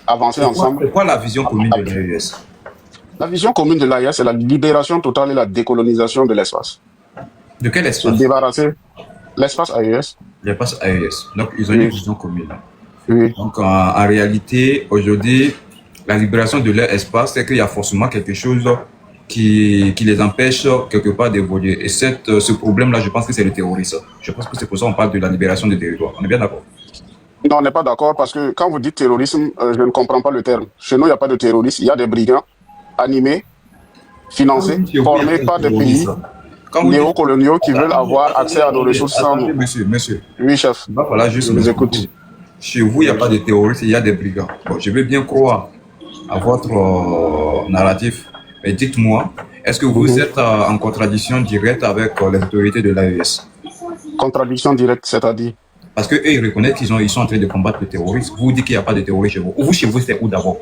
avancer ensemble. C'est quoi la vision commune de l'AES? La vision commune de l'AES, c'est la libération totale et la décolonisation de l'espace. De quel Se espace? débarrasser l'espace AES. L'espace AES. Donc, ils ont une Oui, vision commune. oui. Donc, en réalité, aujourd'hui, la libération de leur espace, c'est qu'il y a forcément quelque chose qui les empêche quelque part d'évoluer. Et ce problème-là, je pense que c'est le terrorisme. Je pense que c'est pour ça qu'on parle de la libération des territoires. On est bien d'accord? Non, on n'est pas d'accord parce que quand vous dites terrorisme, je ne comprends pas le terme. Chez nous, il n'y a pas de terroristes. Il y a des brigands animés, Quand vous financés, dites que vous, il y a formés pas de par des pays terrorisme, quand vous dites... néocoloniaux qui veulent avoir accès à nos ressources sans Attendez, nous. monsieur. Oui, chef, Il va falloir juste je vous écoute. m'expliquer. Chez vous, il n'y a pas de terroristes, il y a des brigands. Bon, je veux bien croire à votre narratif, mais dites-moi, est-ce que vous Mhm. êtes en contradiction directe avec les autorités de l'AES? Contradiction directe, c'est-à-dire. Parce qu'eux, ils reconnaissent ils sont en train de combattre le terrorisme. Vous dites qu'il n'y a pas de terrorisme chez vous. Vous, chez vous, c'est où d'abord?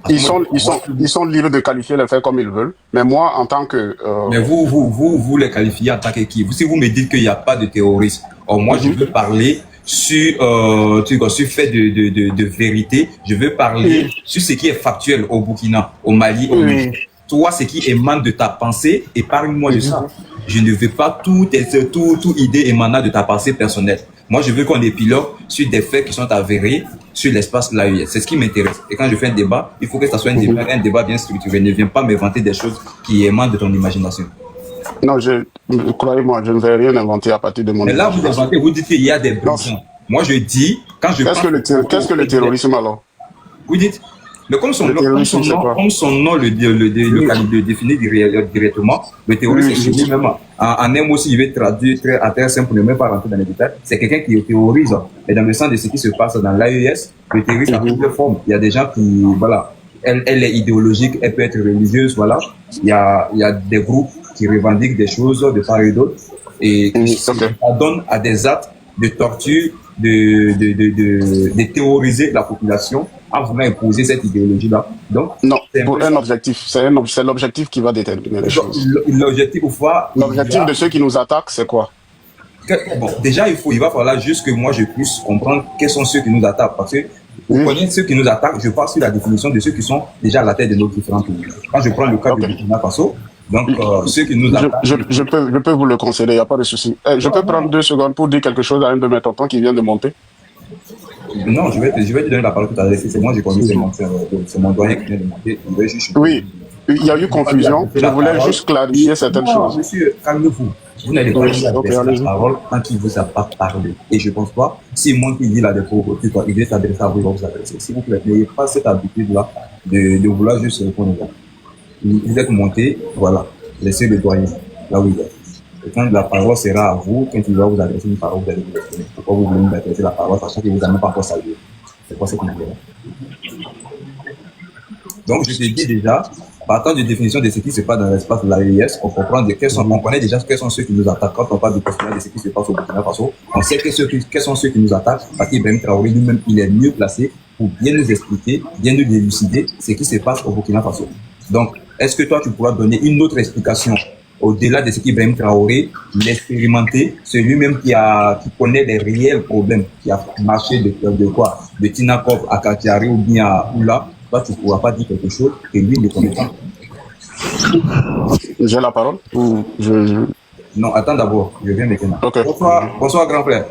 Parce que Ils sont libres de qualifier les faits comme ils veulent. Mais moi, en tant que... mais vous les qualifiez en tant que qui? Si vous me dites qu'il n'y a pas de terrorisme, or moi, je mhm. veux parler sur, sur fait de vérité. Je veux parler Oui, sur ce qui est factuel au Burkina, au Mali, au Niger. oui. Toi, ce qui émane de ta pensée, épargne-moi de ça. Mhm. Je ne veux pas toute idée émanant de ta pensée personnelle. Moi, je veux qu'on épilogue sur des faits qui sont avérés sur l'espace là. C'est ce qui m'intéresse. Et quand je fais un débat, il faut que ça soit Mhm. un débat bien structuré. Ne viens pas m'inventer des choses qui émanent de ton imagination. Non, croyez-moi, je ne vais rien inventer à partir de mon Mais là, vous imagination. inventez, vous dites qu'il y a des Non, brigands. Moi, je dis, quand je qu'est-ce pense que le terrorisme alors? vous dites, mais Le terrorisme, c'est quoi? comme son nom le définit directement, le terroriste, c'est celui même, en un mot, si je vais traduire très à terre simple, pour ne même pas rentrer dans les détails, c'est quelqu'un qui terrorise. Et dans le sens de ce qui se passe dans l'AES, le terrorisme a plusieurs formes. Il y a des gens qui, voilà, elle est idéologique, elle peut être religieuse, voilà. Il y a des groupes qui revendiquent des choses de part et d'autre et qui Ok. s'adonnent à des actes de torture, de terroriser la population en voulant imposer cette idéologie-là. Donc, Non, c'est un pour peu un ça. objectif. C'est l'objectif qui va déterminer les Donc, choses. l'objectif, au fond, L'objectif de ceux qui nous attaquent, c'est quoi? bon, déjà, il va falloir juste que moi je puisse comprendre quels sont ceux qui nous attaquent. Parce que pour Oui. connaître ceux qui nous attaquent, je parle sur la définition de ceux qui sont déjà à la tête de nos différents pays. Quand je prends le cas Ok. du Burkina Faso, donc ceux qui nous attaquent. Je peux vous le concéder, il n'y a pas de souci. Je peux prendre 2 secondes pour dire quelque chose à un de mes tontons qui vient de monter. Non, je vais te donner la parole tout à l'heure. C'est moi, j'ai connu, c'est mon doyen qui vient de monter. Il va juste. Oui, il y a eu confusion. Je voulais juste clarifier certaines Non, choses. monsieur, calmez-vous. Vous n'allez pas Oui, lui ok, adresser la allez-y. parole quand il ne vous a pas parlé. Et je ne pense pas, si moi qui dis la défaut, il doit s'adresser à vous, il va vous adresser. S'il vous plaît, n'ayez pas cette habitude-là de vouloir juste répondre. Vous êtes monté, voilà, laissez le doyen là où il est. Et quand la parole sera à vous, quand il va vous adresser une parole, vous allez vous exprimer. Pourquoi vous voulez m'adresser la parole, sachant que vous n'avez pas encore salué? C'est quoi cette manière? Donc, je te dis déjà, partant de définition de ce qui se passe dans l'espace de l'AES, on comprend on connaît déjà quels sont ceux qui nous attaquent. Quand on parle du postulat de ce qui se passe au Burkina Faso, on sait quels sont ceux qui nous attaquent, parce qu'Ibrahim Traoré lui-même, il est mieux placé pour bien nous expliquer, bien nous délucider ce qui se passe au Burkina Faso. Donc, est-ce que toi, tu pourras donner une autre explication au-delà de ce qu'Ibrahim Traoré, l'expérimenté, celui-même qui connaît les réels problèmes, qui a marché de quoi? De Tinakov à Katiari ou bien à Oula, toi, tu ne pourras pas dire quelque chose que lui ne connaît pas. J'ai la parole ou Non, attends d'abord, je viens maintenant. Ok. Bonsoir, grand frère.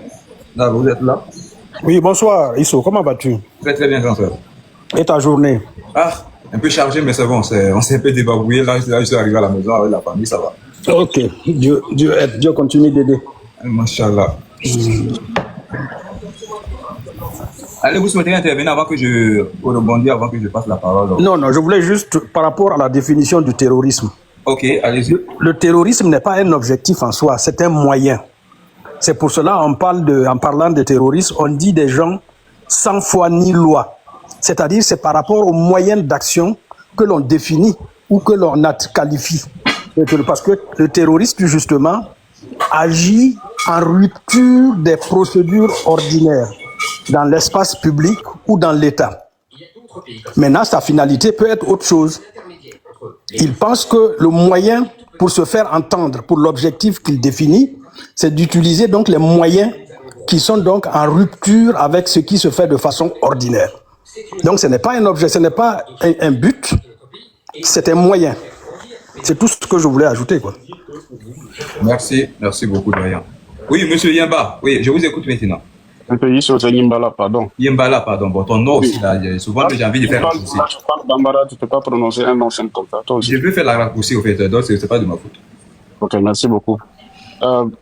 Là, vous êtes là? Oui, bonsoir, Isso, comment vas-tu? Très, très bien, grand frère. Et ta journée? Ah, un peu chargé, mais c'est bon, on s'est un peu débarbouillé. Là, je suis arrivé à la maison avec la famille, ça va. Ok, Dieu continue d'aider. Machallah. Allez, vous souhaitez intervenir avant que je rebondisse, avant que je passe la parole? Non, je voulais juste, par rapport à la définition du terrorisme. Ok, allez-y. Le terrorisme n'est pas un objectif en soi, c'est un moyen. C'est pour cela, en parlant de terrorisme, on dit des gens sans foi ni loi. C'est-à-dire, c'est par rapport aux moyens d'action que l'on définit ou que l'on qualifie. Parce que le terroriste, justement, agit en rupture des procédures ordinaires dans l'espace public ou dans l'État. Maintenant, sa finalité peut être autre chose. Il pense que le moyen pour se faire entendre, pour l'objectif qu'il définit, c'est d'utiliser donc les moyens qui sont donc en rupture avec ce qui se fait de façon ordinaire. Donc ce n'est pas un objet, ce n'est pas un but, c'est un moyen. C'est tout ce que je voulais ajouter, quoi. Merci beaucoup, Doyen. Oui, monsieur Yemba, oui, je vous écoute maintenant. Un pays sur Yimbala, pardon. Yembala, pardon. Bon, ton nom aussi, là, souvent j'ai envie de faire raccourci. Tu parles Bambara, tu ne peux pas prononcer un nom simple comme ça. Toi aussi. Je peux faire la raccourci, au fait, donc c'est pas de ma faute. Ok, merci beaucoup.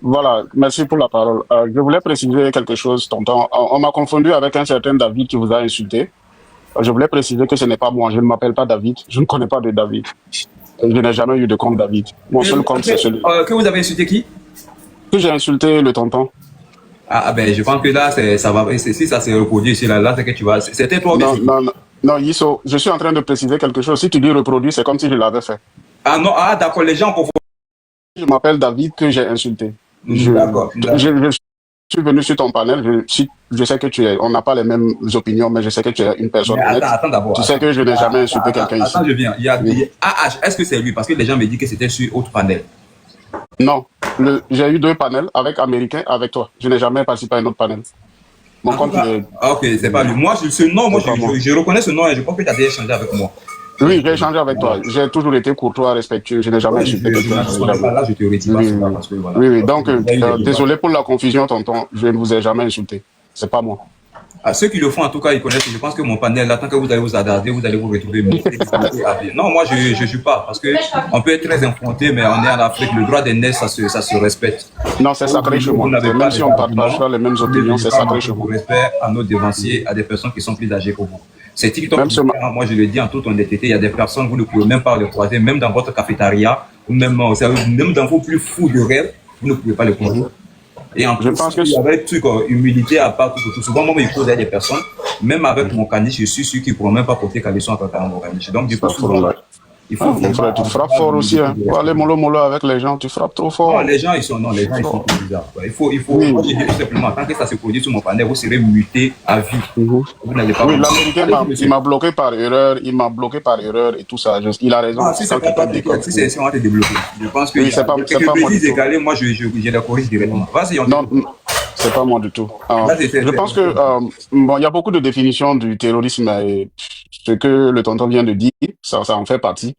Voilà, merci pour la parole. Je voulais préciser quelque chose, tonton. On m'a confondu avec un certain David qui vous a insulté. Je voulais préciser que ce n'est pas moi. Je ne m'appelle pas David. Je ne connais pas de David. Je n'ai jamais eu de compte David. Mon seul compte, c'est celui. Que vous avez insulté qui? Que j'ai insulté le tonton. Ah ben, je pense que là, ça va. Si ça s'est reproduit ici, là, c'est que tu vas. C'était toi aussi. Non, Yisso, je suis en train de préciser quelque chose. Si tu dis reproduit, c'est comme si je l'avais fait. Ah non, ah d'accord, les gens confondent. Je m'appelle David que j'ai insulté. D'accord. Je suis venu sur ton panel. Je sais que tu es. On n'a pas les mêmes opinions, mais je sais que tu es une personne honnête. Attends d'abord. Tu sais que je n'ai jamais insulté quelqu'un ici. Attends, je viens. AH, est-ce que c'est lui? Parce que les gens me disent que c'était sur autre panel. Non. J'ai eu 2 panels avec Américain, avec toi. Je n'ai jamais participé à un autre panel. Mon compte, ok, c'est pas lui. Moi, je reconnais ce nom et je pense que tu as déjà échangé avec moi. Oui, j'ai échangé avec toi. J'ai toujours été courtois, respectueux. Je n'ai jamais insulté quelqu'un. Là, je te retire pas parce que voilà. Oui. Donc, désolé pour la confusion, tonton. Je ne vous ai jamais insulté. C'est pas moi. À ceux qui le font, en tout cas, ils connaissent. Je pense que mon panel, là, tant que vous allez vous adapter, vous allez vous retrouver. Non, moi, je ne joue pas. Parce qu'on peut être très infronté, mais on est en Afrique. Le droit des nés, ça se respecte. Non, c'est sacré chez moi. Même si on ne partage pas les mêmes opinions, c'est sacré chez moi. Respect à nos devanciers, à des personnes qui sont plus âgées que vous. C'est TikTok. Moi, je le dis en toute honnêteté, il y a des personnes, vous ne pouvez même pas les croiser, même dans votre cafétéria, ou même dans vos plus fous de rêve, vous ne pouvez pas les croiser. Et en plus, il y avait un truc, humilité à part, tout. Souvent, moi, il faut des personnes, même avec mon caniche, je suis sûr qu'ils ne pourront même pas porter caleçon à mon caniche. Donc, du coup, souvent, il faut. Mon frère, tu frappes fort aussi. Hein. Pour aller mollo avec les gens, tu frappes trop fort. Non, les gens, ils sont plus bizarres. Il faut. Oui. Moi, je dis tout simplement, tant que ça se produit sur mon panel, vous serez muté à vie. Vous n'allez pas. Oui, l'Américain, il m'a bloqué par erreur. Et tout ça. Il a raison. Si c'est pas si on va te débloquer. Je pense que. Oui, c'est pas moi. Égalé, moi, je la corrige directement. Vas-y, non, c'est pas moi du tout. Je pense que il y a beaucoup de définitions du terrorisme et ce que le tonton vient de dire, ça en fait partie.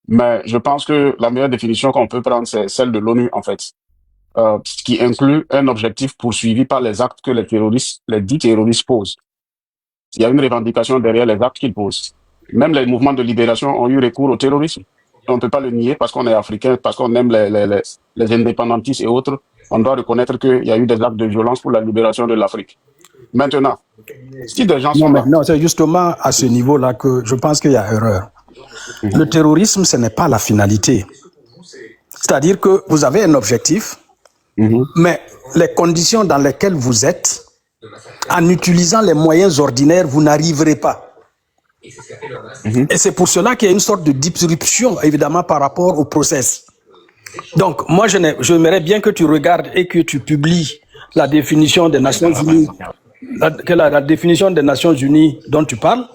Mais je pense que la meilleure définition qu'on peut prendre, c'est celle de l'ONU, en fait, qui inclut un objectif poursuivi par les actes que les dits terroristes posent. Il y a une revendication derrière les actes qu'ils posent. Même les mouvements de libération ont eu recours au terrorisme. On ne peut pas le nier parce qu'on est africain, parce qu'on aime les indépendantistes et autres. On doit reconnaître qu'il y a eu des actes de violence pour la libération de l'Afrique. Maintenant, si des gens sont non, c'est justement à ce niveau-là que je pense qu'il y a erreur. Le terrorisme, ce n'est pas la finalité. C'est-à-dire que vous avez un objectif, mais les conditions dans lesquelles vous êtes, en utilisant les moyens ordinaires, vous n'arriverez pas. Et c'est pour cela qu'il y a une sorte de disruption, évidemment, par rapport au process. Donc, moi, j'aimerais bien que tu regardes et que tu publies la définition des Nations Unies, la définition des Nations Unies dont tu parles,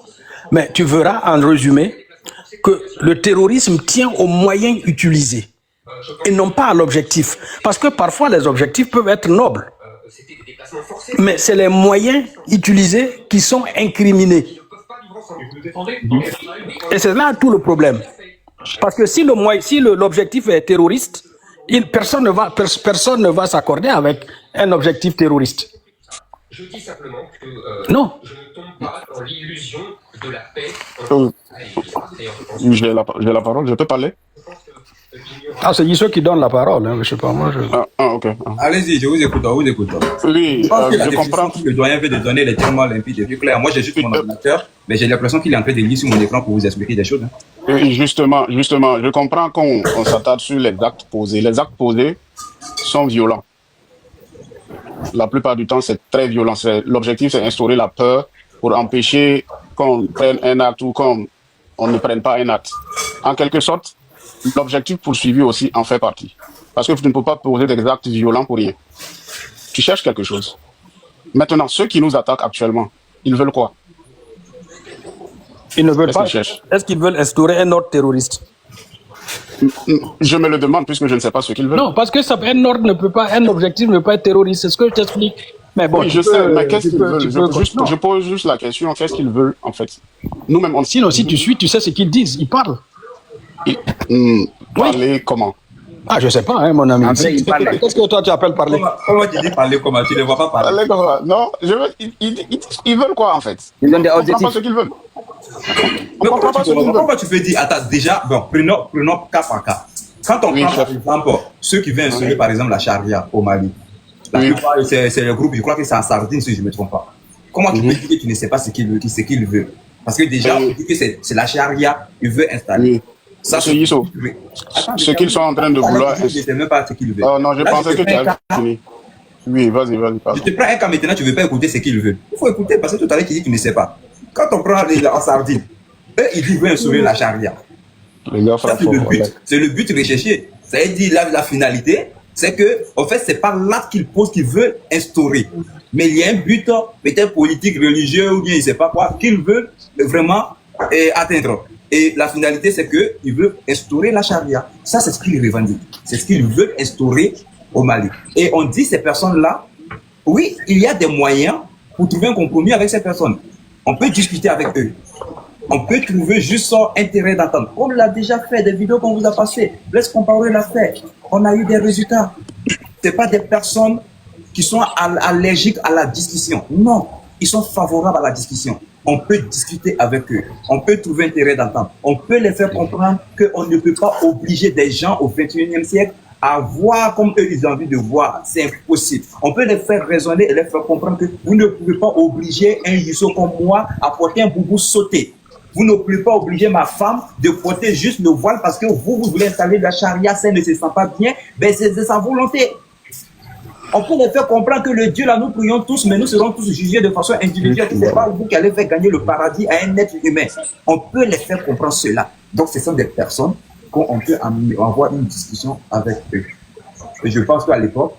mais tu verras en résumé que le terrorisme tient aux moyens utilisés et non pas à l'objectif. Parce que parfois, les objectifs peuvent être nobles, mais c'est les moyens utilisés qui sont incriminés. Et c'est là tout le problème. Parce que si l'objectif est terroriste, personne ne va s'accorder avec un objectif terroriste. Je dis simplement que je ne tombe pas dans l'illusion de la paix. J'ai la parole, je peux parler? Ah, c'est Yisso qui donne la parole, hein, je sais pas, moi. Ok. Allez-y, je vous écoute. Oui, je comprends. Que le doyen veut de donner les termes limpides et plus clairs. Moi, j'ai juste mon ordinateur, mais j'ai l'impression qu'il est en train de lire sur mon écran pour vous expliquer des choses. Hein. Justement, je comprends qu'on s'attarde sur les actes posés. Les actes posés sont violents. La plupart du temps, c'est très violent. L'objectif, c'est instaurer la peur pour empêcher qu'on prenne un acte ou qu'on ne prenne pas un acte. En quelque sorte, l'objectif poursuivi aussi en fait partie. Parce que tu ne peux pas poser des actes violents pour rien. Tu cherches quelque chose. Maintenant, ceux qui nous attaquent actuellement, ils veulent quoi? Ils ne veulent pas. Est-ce qu'ils veulent instaurer un ordre terroriste? Je me le demande puisque je ne sais pas ce qu'ils veulent. Non, parce que un objectif ne peut pas être terroriste, c'est ce que je t'explique. Mais bon, Oui, je sais, mais qu'est-ce qu'ils veulent? Je pose juste la question, qu'est-ce qu'ils veulent, en fait? Nous-mêmes, on... Sinon, si tu suis, tu sais ce qu'ils disent, ils parlent. Parler comment? Ah, je sais pas, hein, mon ami. Qu'est-ce que toi, tu appelles parler? Comment tu dis parler comment? Tu ne vois pas parler. Parler comment? Non, ils veulent quoi, en fait? Ils ont des On comprend objectifs. pas ce qu'ils veulent. Mais comment tu peux dire, attends, déjà, bon, prenons cas par cas. Quand on prend, par exemple, ceux qui veulent instaurer, par exemple, la charia au Mali, la plupart, c'est le groupe, je crois que c'est en Sardine, si je ne me trompe pas. Comment tu peux dire que tu ne sais pas ce qu'ils veulent? Parce que déjà, on dit que c'est la charia qu'ils veulent installer. Ça, ceux qu'ils sont en train de vouloir. Je ne sais même pas ce qu'ils veulent. Oh non, je pensais que tu avais fini. Oui, vas-y, pardon. Je te prends un cas maintenant, tu ne veux pas écouter ce qu'ils veulent. Il faut écouter parce que tout à l'heure, tu dis que tu ne sais pas. Quand on prend en Sardine, eux, ils disent qu'ils veulent instaurer la charia. Ça, c'est le but. C'est le but recherché. Ça veut dire la finalité, c'est que, en fait, c'est pas l'acte qu'ils posent qu'ils veulent instaurer. Mais il y a un but, peut-être politique, religieux, ou bien je ne sais pas quoi, qu'ils veulent vraiment atteindre. Et la finalité, c'est qu'ils veulent instaurer la charia. Ça, c'est ce qu'ils revendiquent. C'est ce qu'ils veulent instaurer au Mali. Et on dit ces personnes-là, oui, il y a des moyens pour trouver un compromis avec ces personnes. On peut discuter avec eux. On peut trouver juste son intérêt d'entendre. On l'a déjà fait, des vidéos qu'on vous a passées. Laisse comparer l'a fait. On a eu des résultats. Ce pas des personnes qui sont allergiques à la discussion. Non, ils sont favorables à la discussion. On peut discuter avec eux. On peut trouver intérêt d'entendre. On peut les faire comprendre qu'on ne peut pas obliger des gens au 21e siècle à voir comme eux ils ont envie de voir. C'est impossible. On peut les faire raisonner et les faire comprendre que vous ne pouvez pas obliger un Youssou comme moi à porter un boubou sauté. Vous ne pouvez pas obliger ma femme de porter juste le voile parce que vous voulez installer la charia, ça ne se sent pas bien. Ben c'est de sa volonté. On peut les faire comprendre que le Dieu là, nous prions tous, mais nous serons tous jugés de façon individuelle. Ce n'est pas vous qui allez faire gagner le paradis à un être humain. On peut les faire comprendre cela. Donc ce sont des personnes qu'on peut avoir une discussion avec eux. Et je pense qu'à l'époque,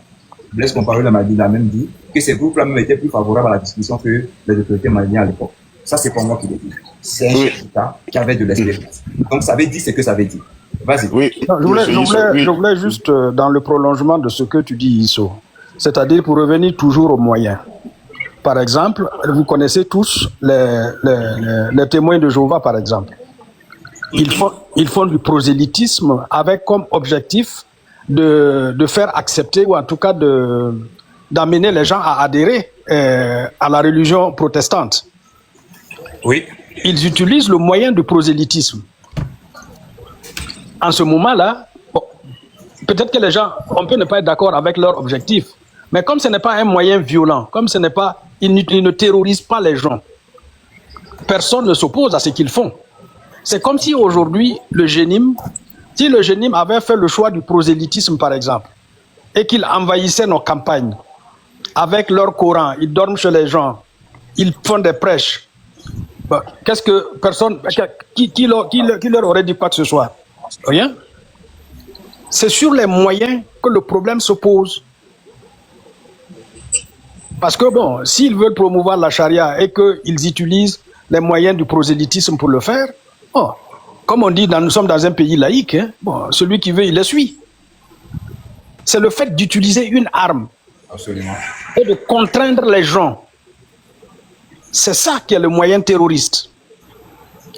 Blaise Compaoré m'a même dit que ces groupes-là même étaient plus favorables à la discussion que les autorités maliennes à l'époque. Ça, c'est pas moi qui l'ai dit. C'est un chef d'État qui avait de l'expérience. Donc, ça veut dire ce que ça veut dire. Vas-y. Oui. Non, je voulais juste, dans le prolongement de ce que tu dis, Isso, c'est-à-dire pour revenir toujours aux moyens. Par exemple, vous connaissez tous les témoins de Jéhovah, par exemple. Ils font du prosélytisme avec comme objectif de faire accepter, ou en tout cas d'amener les gens à adhérer à la religion protestante. Oui. Ils utilisent le moyen du prosélytisme. En ce moment-là, bon, peut-être que les gens, on peut ne pas être d'accord avec leur objectif, mais comme ce n'est pas un moyen violent, comme ce n'est pas, ils ne terrorisent pas les gens, personne ne s'oppose à ce qu'ils font. C'est comme si aujourd'hui, si le Génim avait fait le choix du prosélytisme, par exemple, et qu'il envahissait nos campagnes avec leur Coran, ils dorment chez les gens, ils font des prêches. Qu'est-ce que personne, qui leur aurait dit quoi que ce soit? Rien. C'est sur les moyens que le problème se pose. Parce que bon, s'ils veulent promouvoir la charia et qu'ils utilisent les moyens du prosélytisme pour le faire, bon, comme on dit, nous sommes dans un pays laïque, hein, bon, celui qui veut, il les suit. C'est le fait d'utiliser une arme. Absolument. Et de contraindre les gens. C'est ça qui est le moyen terroriste.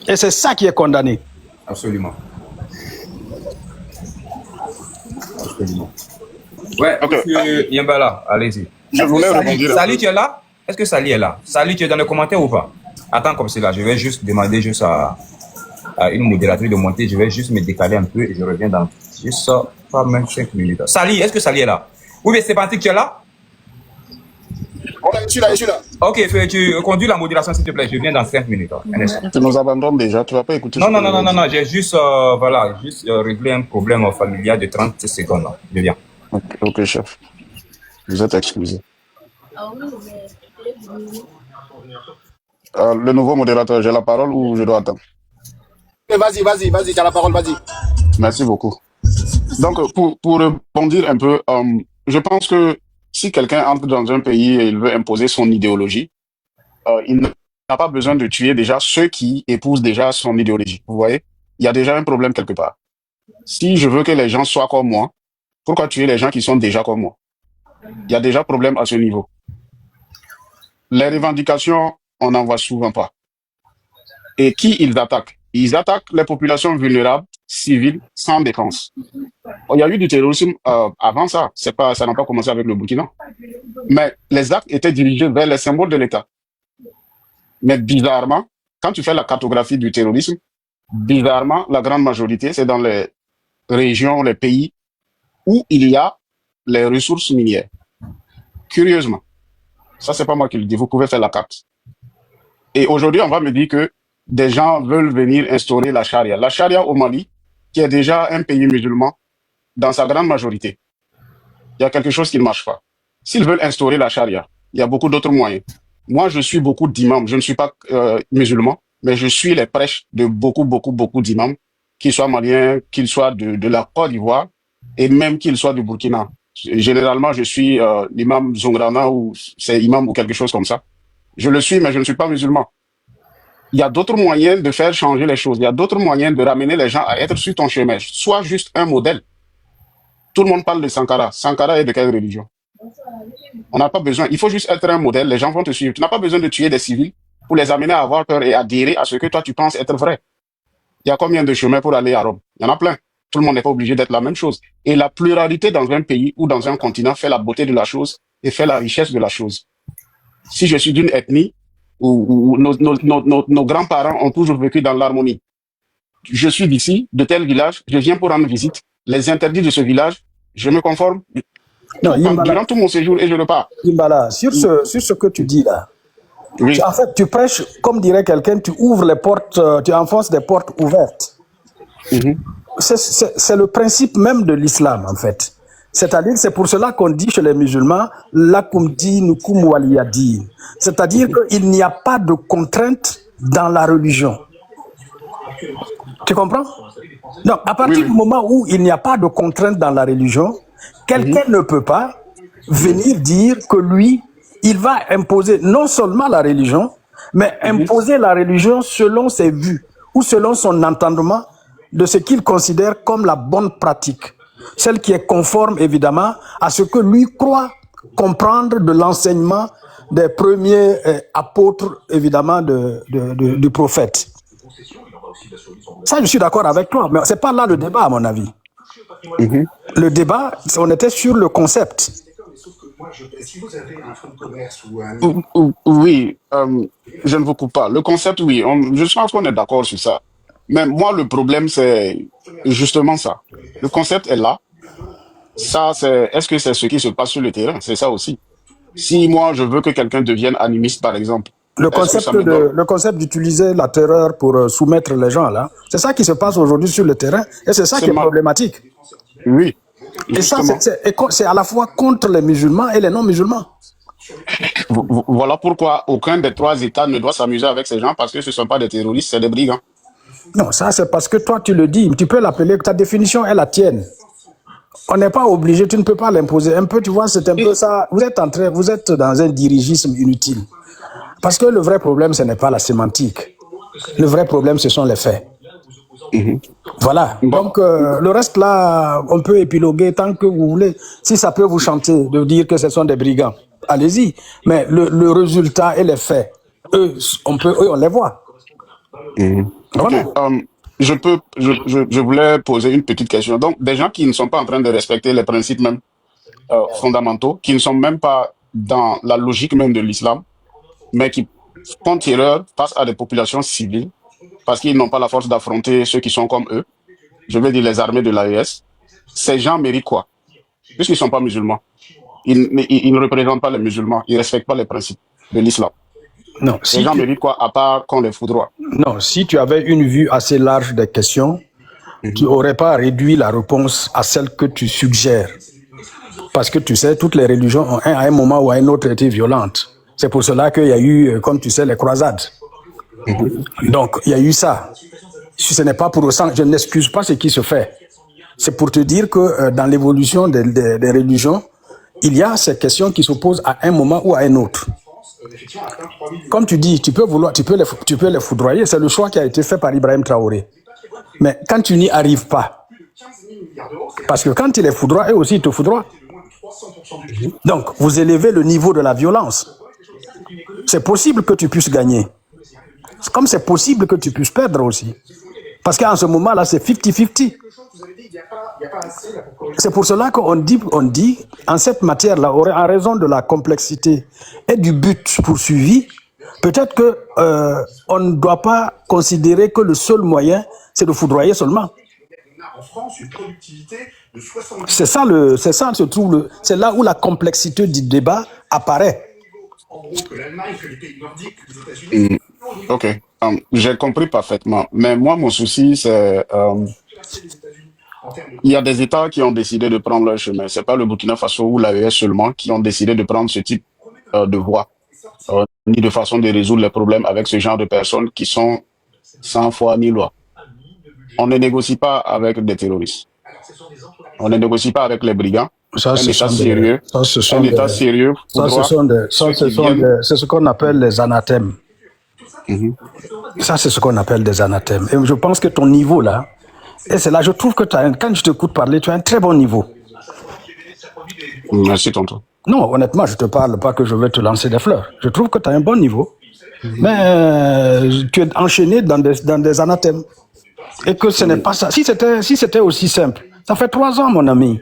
Et c'est ça qui est condamné. Absolument. Absolument. Ouais, monsieur Yambala, allez-y. Je voulais rebondir. Sali, tu es là? Est-ce que Sali est là? Sali, tu es dans les commentaires ou pas? Attends comme c'est là, je vais juste demander à une modératrice de monter, je vais juste me décaler un peu et je reviens dans juste pas même 5 minutes. Sali, est-ce que Sali est là? Oui, mais c'est parti, tu es là? Je suis là. Ok, tu conduis la modération s'il te plaît, je viens dans 5 minutes. Tu nous abandonnes déjà, tu vas pas écouter. Non, j'ai juste, réglé un problème familial de 30 secondes. Là. Je viens. Ok, chef. Vous êtes excusé. Le nouveau modérateur, j'ai la parole ou je dois attendre? Vas-y, tu as la parole, vas-y. Merci beaucoup. Donc, pour rebondir un peu, je pense que si quelqu'un entre dans un pays et il veut imposer son idéologie, il n'a pas besoin de tuer déjà ceux qui épousent déjà son idéologie. Vous voyez? Il y a déjà un problème quelque part. Si je veux que les gens soient comme moi, pourquoi tuer les gens qui sont déjà comme moi? Il y a déjà problème à ce niveau. les revendications, on n'en voit souvent pas. Et qui ils attaquent? Ils attaquent les populations vulnérables, civiles, sans défense. Il y a eu du terrorisme avant ça. Ça n'a pas commencé avec le Burkina. Mais les actes étaient dirigés vers les symboles de l'État. Mais bizarrement, quand tu fais la cartographie du terrorisme, bizarrement, la grande majorité, c'est dans les régions, les pays où il y a les ressources minières. Curieusement. Ça, c'est pas moi qui le dis. Vous pouvez faire la carte. Et aujourd'hui, on va me dire que des gens veulent venir instaurer la charia. La charia au Mali, qui est déjà un pays musulman, dans sa grande majorité, il y a quelque chose qui ne marche pas. S'ils veulent instaurer la charia, il y a beaucoup d'autres moyens. Moi, je suis beaucoup d'imams. Je ne suis pas musulman, mais je suis les prêches de beaucoup d'imams, qu'ils soient maliens, qu'ils soient de la Côte d'Ivoire, et même qu'ils soient du Burkina. Généralement, je suis l'imam Zongrana ou c'est imam ou quelque chose comme ça. Je le suis, mais je ne suis pas musulman. Il y a d'autres moyens de faire changer les choses. Il y a d'autres moyens de ramener les gens à être sur ton chemin. Sois juste un modèle. Tout le monde parle de Sankara. Sankara est de quelle religion? On n'a pas besoin. Il faut juste être un modèle. Les gens vont te suivre. Tu n'as pas besoin de tuer des civils pour les amener à avoir peur et adhérer à ce que toi tu penses être vrai. Il y a combien de chemins pour aller à Rome? Il y en a plein. Tout le monde n'est pas obligé d'être la même chose. Et la pluralité dans un pays ou dans un continent fait la beauté de la chose et fait la richesse de la chose. Si je suis d'une ethnie où nos grands-parents ont toujours vécu dans l'harmonie, je suis d'ici, de tel village, je viens pour rendre visite, les interdits de ce village, je me conforme durant tout mon séjour et je repars. Imbala, sur ce que tu dis là, oui. En fait, tu prêches, comme dirait quelqu'un, tu ouvres les portes, tu enfonces des portes ouvertes. C'est le principe même de l'islam, en fait. C'est-à-dire, c'est pour cela qu'on dit chez les musulmans, lakum dinukum waliyadin. C'est-à-dire qu'il n'y a pas de contrainte dans la religion. Tu comprends? Donc, à partir du moment où il n'y a pas de contrainte dans la religion, quelqu'un ne peut pas venir dire que lui, il va imposer non seulement la religion, mais imposer la religion selon ses vues ou selon son entendement de ce qu'il considère comme la bonne pratique. Celle qui est conforme, évidemment, à ce que lui croit comprendre de l'enseignement des premiers apôtres, évidemment, du prophète. Ça, je suis d'accord avec toi, mais ce n'est pas là le débat, à mon avis. Le débat, on était sur le concept. Oui, je ne vous coupe pas. Le concept, oui, je pense qu'on est d'accord sur ça. Mais moi, le problème, c'est justement ça. Le concept est là. Ça, est-ce que c'est ce qui se passe sur le terrain? C'est ça aussi. Si moi, je veux que quelqu'un devienne animiste, par exemple. Le concept d'utiliser la terreur pour soumettre les gens, là, c'est ça qui se passe aujourd'hui sur le terrain. Et c'est ça qui est problématique. Oui. Et ça, c'est à la fois contre les musulmans et les non-musulmans. Voilà pourquoi aucun des trois États ne doit s'amuser avec ces gens, parce que ce ne sont pas des terroristes, c'est des brigands. Non, ça c'est parce que toi tu le dis, tu peux l'appeler, ta définition est la tienne. On n'est pas obligé, tu ne peux pas l'imposer. Un peu, tu vois, c'est un peu ça. Vous êtes dans un dirigisme inutile. Parce que le vrai problème, ce n'est pas la sémantique. Le vrai problème, ce sont les faits. Voilà. Donc, le reste là, on peut épiloguer tant que vous voulez. Si ça peut vous chanter de dire que ce sont des brigands, allez-y. Mais le résultat et les faits, eux, on les voit. Voilà. Je voulais poser une petite question. Donc, des gens qui ne sont pas en train de respecter les principes même fondamentaux, qui ne sont même pas dans la logique même de l'islam, mais qui font terreur face à des populations civiles, parce qu'ils n'ont pas la force d'affronter ceux qui sont comme eux, je veux dire les armées de l'AES, ces gens méritent quoi? Puisqu'ils ne sont pas musulmans. Ils ne représentent pas les musulmans, ils ne respectent pas les principes de l'islam. Non, les gens méritent quoi, à part qu'on les foudroie? Non, si tu avais une vue assez large des questions, tu n'aurais pas réduit la réponse à celle que tu suggères. Parce que tu sais, toutes les religions ont à un moment ou à un autre été violentes. C'est pour cela qu'il y a eu, comme tu sais, les croisades. Donc, il y a eu ça. Si ce n'est pas pour autant, je n'excuse pas ce qui se fait. C'est pour te dire que dans l'évolution des religions, il y a ces questions qui se posent à un moment ou à un autre. Comme tu dis, tu peux les foudroyer. C'est le choix qui a été fait par Ibrahim Traoré. Mais quand tu n'y arrives pas, parce que quand il les foudroie, eux aussi ils te foudroient. Donc, vous élevez le niveau de la violence. c'est possible que tu puisses gagner. Comme c'est possible que tu puisses perdre aussi. Parce qu'en ce moment-là, c'est 50-50. C'est pour cela qu'on dit, en cette matière-là, en raison de la complexité et du but poursuivi, peut-être qu'on ne doit pas considérer que le seul moyen, c'est de foudroyer seulement. C'est ça, c'est là où la complexité du débat apparaît. Ok, j'ai compris parfaitement. Mais moi, mon souci, c'est il y a des États qui ont décidé de prendre leur chemin. C'est pas le Burkina Faso ou l'AES seulement qui ont décidé de prendre ce type de voie, ni de façon de résoudre les problèmes avec ce genre de personnes qui sont sans foi ni loi. On ne négocie pas avec des terroristes. On ne négocie pas avec les brigands. Ça, un État sérieux. C'est ce qu'on appelle les anathèmes. Ça, c'est ce qu'on appelle des anathèmes. Et je pense que ton niveau là, et c'est là, je trouve que quand je t'écoute parler, tu as un très bon niveau. Merci, tonton. Non, honnêtement, je te parle pas que je vais te lancer des fleurs. Je trouve que tu as un bon niveau. Mais tu es enchaîné dans des anathèmes. Et que ce n'est pas ça. Si c'était aussi simple, ça fait 3 ans, mon ami.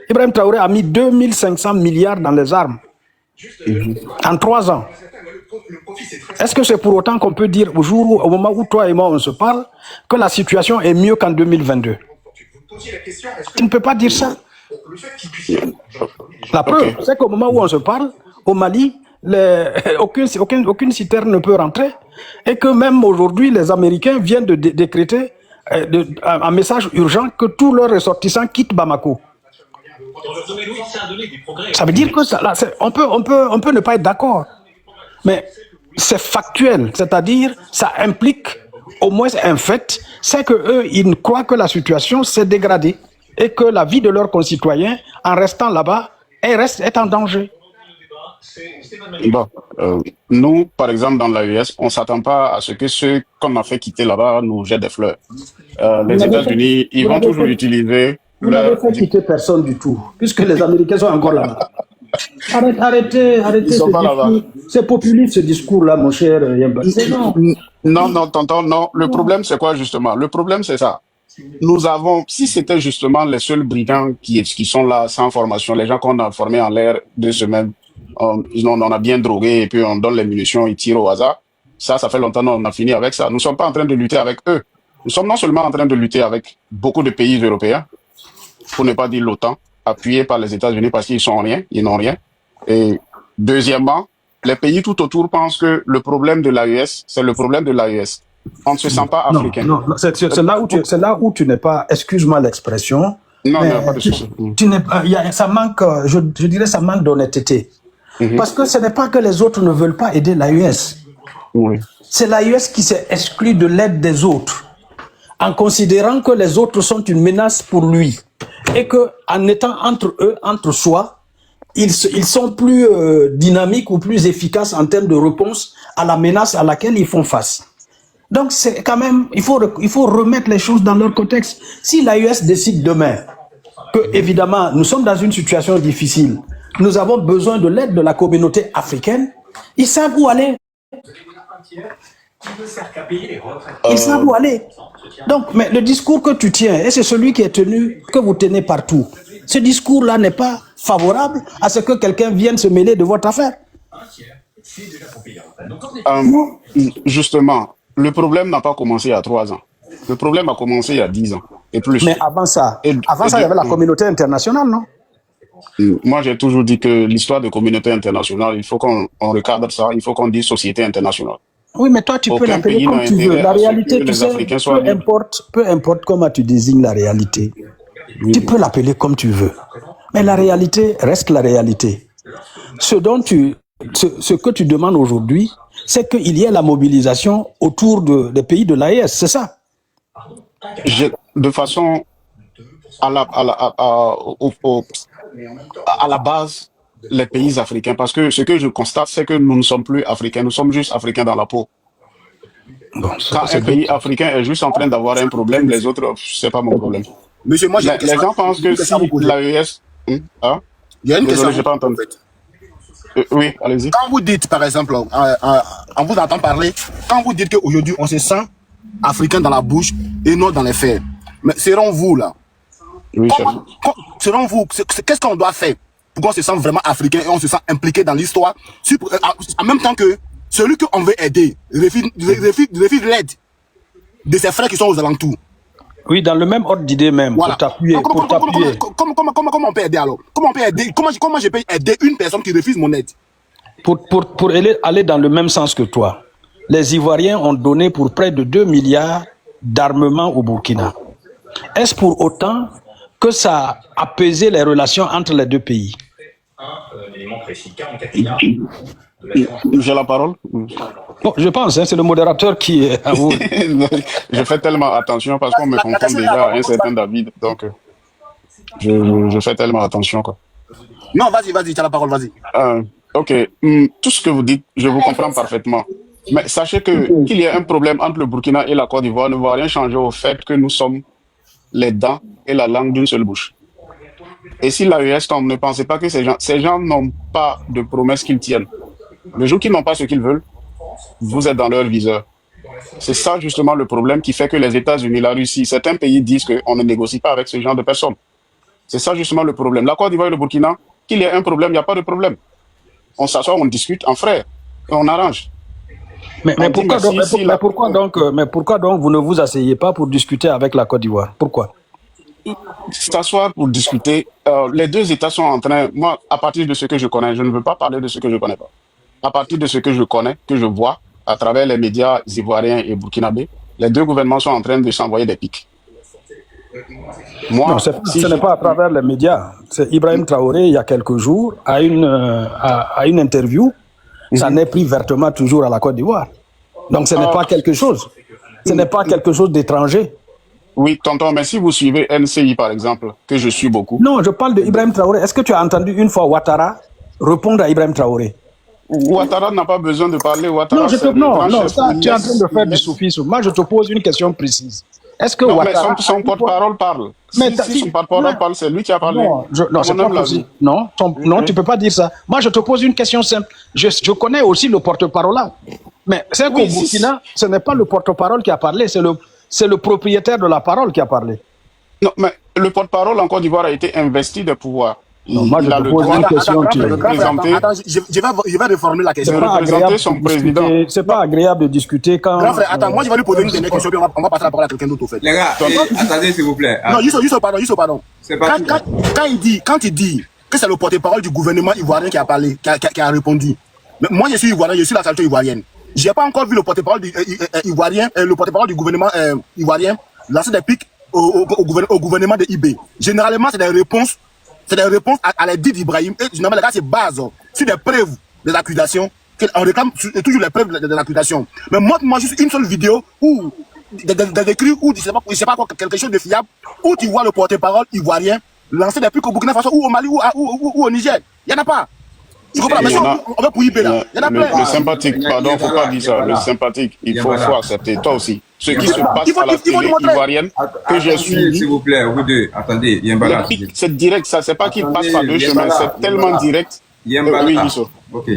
Ibrahim Traoré a mis 2500 milliards dans les armes. En 3 ans. Est-ce que c'est pour autant qu'on peut dire au moment où toi et moi on se parle, que la situation est mieux qu'en 2022? Tu ne peux pas dire ça. La preuve, c'est qu'au moment où on se parle, au Mali, aucune citerne ne peut rentrer, et que même aujourd'hui, les Américains viennent de décréter un message urgent que tous leurs ressortissants quittent Bamako. Ça veut dire que on peut ne pas être d'accord, mais c'est factuel, c'est-à-dire ça implique au moins un fait, c'est qu'eux, ils croient que la situation s'est dégradée et que la vie de leurs concitoyens, en restant là-bas, est en danger. Bon, nous, par exemple, dans l'AES, on ne s'attend pas à ce que ceux qu'on a fait quitter là-bas nous jettent des fleurs. Les États-Unis, ils vont toujours utiliser... Vous n'avez fait quitter personne du tout, puisque les Américains sont encore là-bas. Arrêtez ce discours. C'est populiste ce discours-là, mon cher Yamba. Non, tonton, non. Le problème, c'est quoi, justement? Le problème, c'est ça. Si c'était justement les seuls brigands qui sont là sans formation, les gens qu'on a formés en l'air 2 semaines, on a bien drogué et puis on donne les munitions, ils tirent au hasard. Ça fait longtemps qu'on a fini avec ça. Nous ne sommes pas en train de lutter avec eux. Nous sommes non seulement en train de lutter avec beaucoup de pays européens, pour ne pas dire l'OTAN, appuyés par les États-Unis parce qu'ils n'ont rien. Et deuxièmement, les pays tout autour pensent que le problème de l'AES, c'est le problème de l'AES. On ne se sent pas africain. Non, c'est là où tu n'es pas, excuse-moi l'expression. Non, pas de souci. Ça manque, je dirais, ça manque d'honnêteté. Parce que ce n'est pas que les autres ne veulent pas aider l'AES. Oui. C'est l'AES qui s'est exclu de l'aide des autres, en considérant que les autres sont une menace pour lui. Et qu'en étant entre soi, ils sont plus dynamiques ou plus efficaces en termes de réponse à la menace à laquelle ils font face. Donc c'est quand même, il faut remettre les choses dans leur contexte. Si l'AES décide demain que, évidemment, nous sommes dans une situation difficile, nous avons besoin de l'aide de la communauté africaine, ils savent où aller. Ils savent où aller. Donc, mais le discours que tu tiens, et c'est celui qui est tenu, que vous tenez partout, ce discours-là n'est pas favorable à ce que quelqu'un vienne se mêler de votre affaire. Justement, le problème n'a pas commencé il y a 3 ans. Le problème a commencé il y a 10 ans et plus. Mais avant ça, il y avait la communauté internationale, non? Moi, j'ai toujours dit que l'histoire de communauté internationale, il faut qu'on recadre ça, il faut qu'on dise société internationale. Oui, mais toi, tu peux l'appeler comme tu veux. La réalité, tu sais, peu importe comment tu désignes la réalité. Tu peux l'appeler comme tu veux. Mais la réalité reste la réalité. Ce que tu demandes aujourd'hui, c'est qu'il y ait la mobilisation autour des pays de l'AES, c'est ça? De façon à la base, les pays africains, parce que ce que je constate, c'est que nous ne sommes plus africains, nous sommes juste africains dans la peau. Bon, quand un pays africain est juste en train d'avoir un problème, les autres, c'est pas mon problème. Monsieur, moi, les gens pensent que si l'AES... Il y a une question. J'ai pas entendu. Oui, allez-y. Quand vous dites, par exemple, on vous entend parler, quand vous dites qu'aujourd'hui, on se sent africain dans la bouche et non dans les faits, mais seront vous là? Oui, chef. Selon vous, qu'est-ce qu'on doit faire pour qu'on se sente vraiment africain et on se sent impliqué dans l'histoire, en même temps que celui qu'on veut aider refuse l'aide de ses frères qui sont aux alentours? Oui, dans le même ordre d'idée même, Voilà. pour t'appuyer. Comment on peut aider alors? Comment je peux aider une personne qui refuse mon aide? Pour aller dans le même sens que toi, les Ivoiriens ont donné pour près de 2 milliards d'armement au Burkina. Est-ce pour autant que ça a apaisé les relations entre les deux pays? Un élément précis, 44 milliards. J'ai la parole. Bon, je pense, c'est le modérateur qui est à vous. Je fais tellement attention parce qu'on me confond déjà à un certain David. Donc, je fais tellement attention, quoi. Non, vas-y, tu as la parole, vas-y. Ok, tout ce que vous dites, je vous comprends parfaitement. Mais sachez qu'il y a un problème entre le Burkina et la Côte d'Ivoire ne va rien changer au fait que nous sommes les dents et la langue d'une seule bouche. Et si l'AES tombe, ne pensez pas que ces gens n'ont pas de promesses qu'ils tiennent. Le jour qu'ils n'ont pas ce qu'ils veulent, vous êtes dans leur viseur. C'est ça justement le problème qui fait que les États-Unis, la Russie, certains pays disent qu'on ne négocie pas avec ce genre de personnes. C'est ça justement le problème. La Côte d'Ivoire et le Burkina, qu'il y ait un problème, il n'y a pas de problème. On s'assoit, on discute en frère, et on arrange. Mais pourquoi donc vous ne vous asseyez pas pour discuter avec la Côte d'Ivoire? Pourquoi? S'asseoir pour discuter, les deux États sont en train, moi, à partir de ce que je connais, je ne veux pas parler de ce que je ne connais pas. À partir de ce que je connais, que je vois, à travers les médias ivoiriens et burkinabés, les deux gouvernements sont en train de s'envoyer des pics. Moi, non, ce n'est pas à travers les médias. C'est Ibrahim Traoré, il y a quelques jours, à une interview, ça n'est pris vertement toujours à la Côte d'Ivoire. Donc ce n'est pas quelque chose. Ce n'est pas quelque chose d'étranger. Oui, tonton, mais si vous suivez NCI, par exemple, que je suis beaucoup... Non, je parle de Ibrahim Traoré. Est-ce que tu as entendu une fois Ouattara répondre à Ibrahim Traoré? Ouattara n'a pas besoin de parler. Ouattara, non, ça, tu es en train de faire du soufisme. Moi, je te pose une question précise. Est-ce que Ouattara... mais son porte-parole parle. Si son porte-parole parle, c'est lui qui a parlé. Non, c'est pas possible. Non, tu peux pas dire ça. Moi, je te pose une question simple. Je connais aussi le porte-parole là. Mais c'est qu'au Burkina, ce n'est pas le porte-parole qui a parlé, c'est le propriétaire de la parole qui a parlé. Non, mais le porte-parole en Côte d'Ivoire a été investi de pouvoir. Non, moi, je te pose une question. Je vais réformer la question. De représenter son président. C'est pas agréable de discuter quand... Grand frère, attends, moi je vais lui poser une dernière question, puis on va passer la parole à quelqu'un d'autre au fait. Les gars, attendez s'il vous plaît. Non, juste pardon. Quand il dit que c'est le porte-parole du gouvernement ivoirien qui a parlé, qui a répondu. Mais moi je suis ivoirien, je suis la culture ivoirienne. J'ai pas encore vu le porte-parole ivoirien, le porte-parole du gouvernement ivoirien lancer des pics au gouvernement de IB. Généralement, c'est des réponses à les dits d'Ibrahim. Et généralement, les gars, c'est base sur des preuves des accusations. On réclame toujours les preuves des accusations. Mais montre-moi juste une seule vidéo où des écrits ou je sais pas quoi, quelque chose de fiable, où tu vois le porte-parole ivoirien lancer des pics au Burkina Faso ou au Mali ou au Niger. Il n'y en a pas. On va pour IB là. Il y en a plein. Le sympathique, pardon, faut pas dire ça. Le sympathique, il faut accepter. Toi aussi. Ce qui se passe à la télé ivoirienne, que j'ai suivi. S'il vous plaît, vous deux, attendez, Yambala. C'est direct, ça. C'est pas qu'il passe par deux chemins, c'est tellement direct. Yambala. Oui, Yisso. Ok.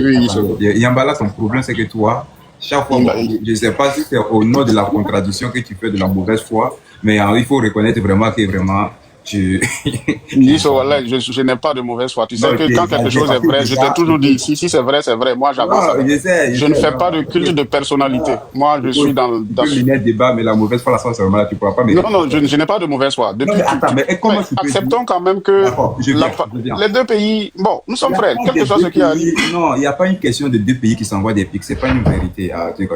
Yambala, ton problème, c'est que toi, chaque fois, je ne sais pas si c'est au nom de la contradiction que tu fais de la mauvaise foi, mais il faut reconnaître vraiment que vraiment. Yisso, voilà, je n'ai pas de mauvaise foi. Tu sais que quand quelque chose est vrai, je t'ai toujours dit, si c'est vrai, c'est vrai. Moi, j'avance. Je ne fais pas de culte de personnalité. Moi, je suis dans ce débat, mais la mauvaise foi, c'est vraiment là, tu ne pourras pas. Non, je n'ai pas de mauvaise foi. Acceptons quand même que les deux pays, bon, nous sommes frères, quel que soit ce qui arrive. Non, il n'y a pas une question de deux pays qui s'envoient des pics. Ce n'est pas une vérité,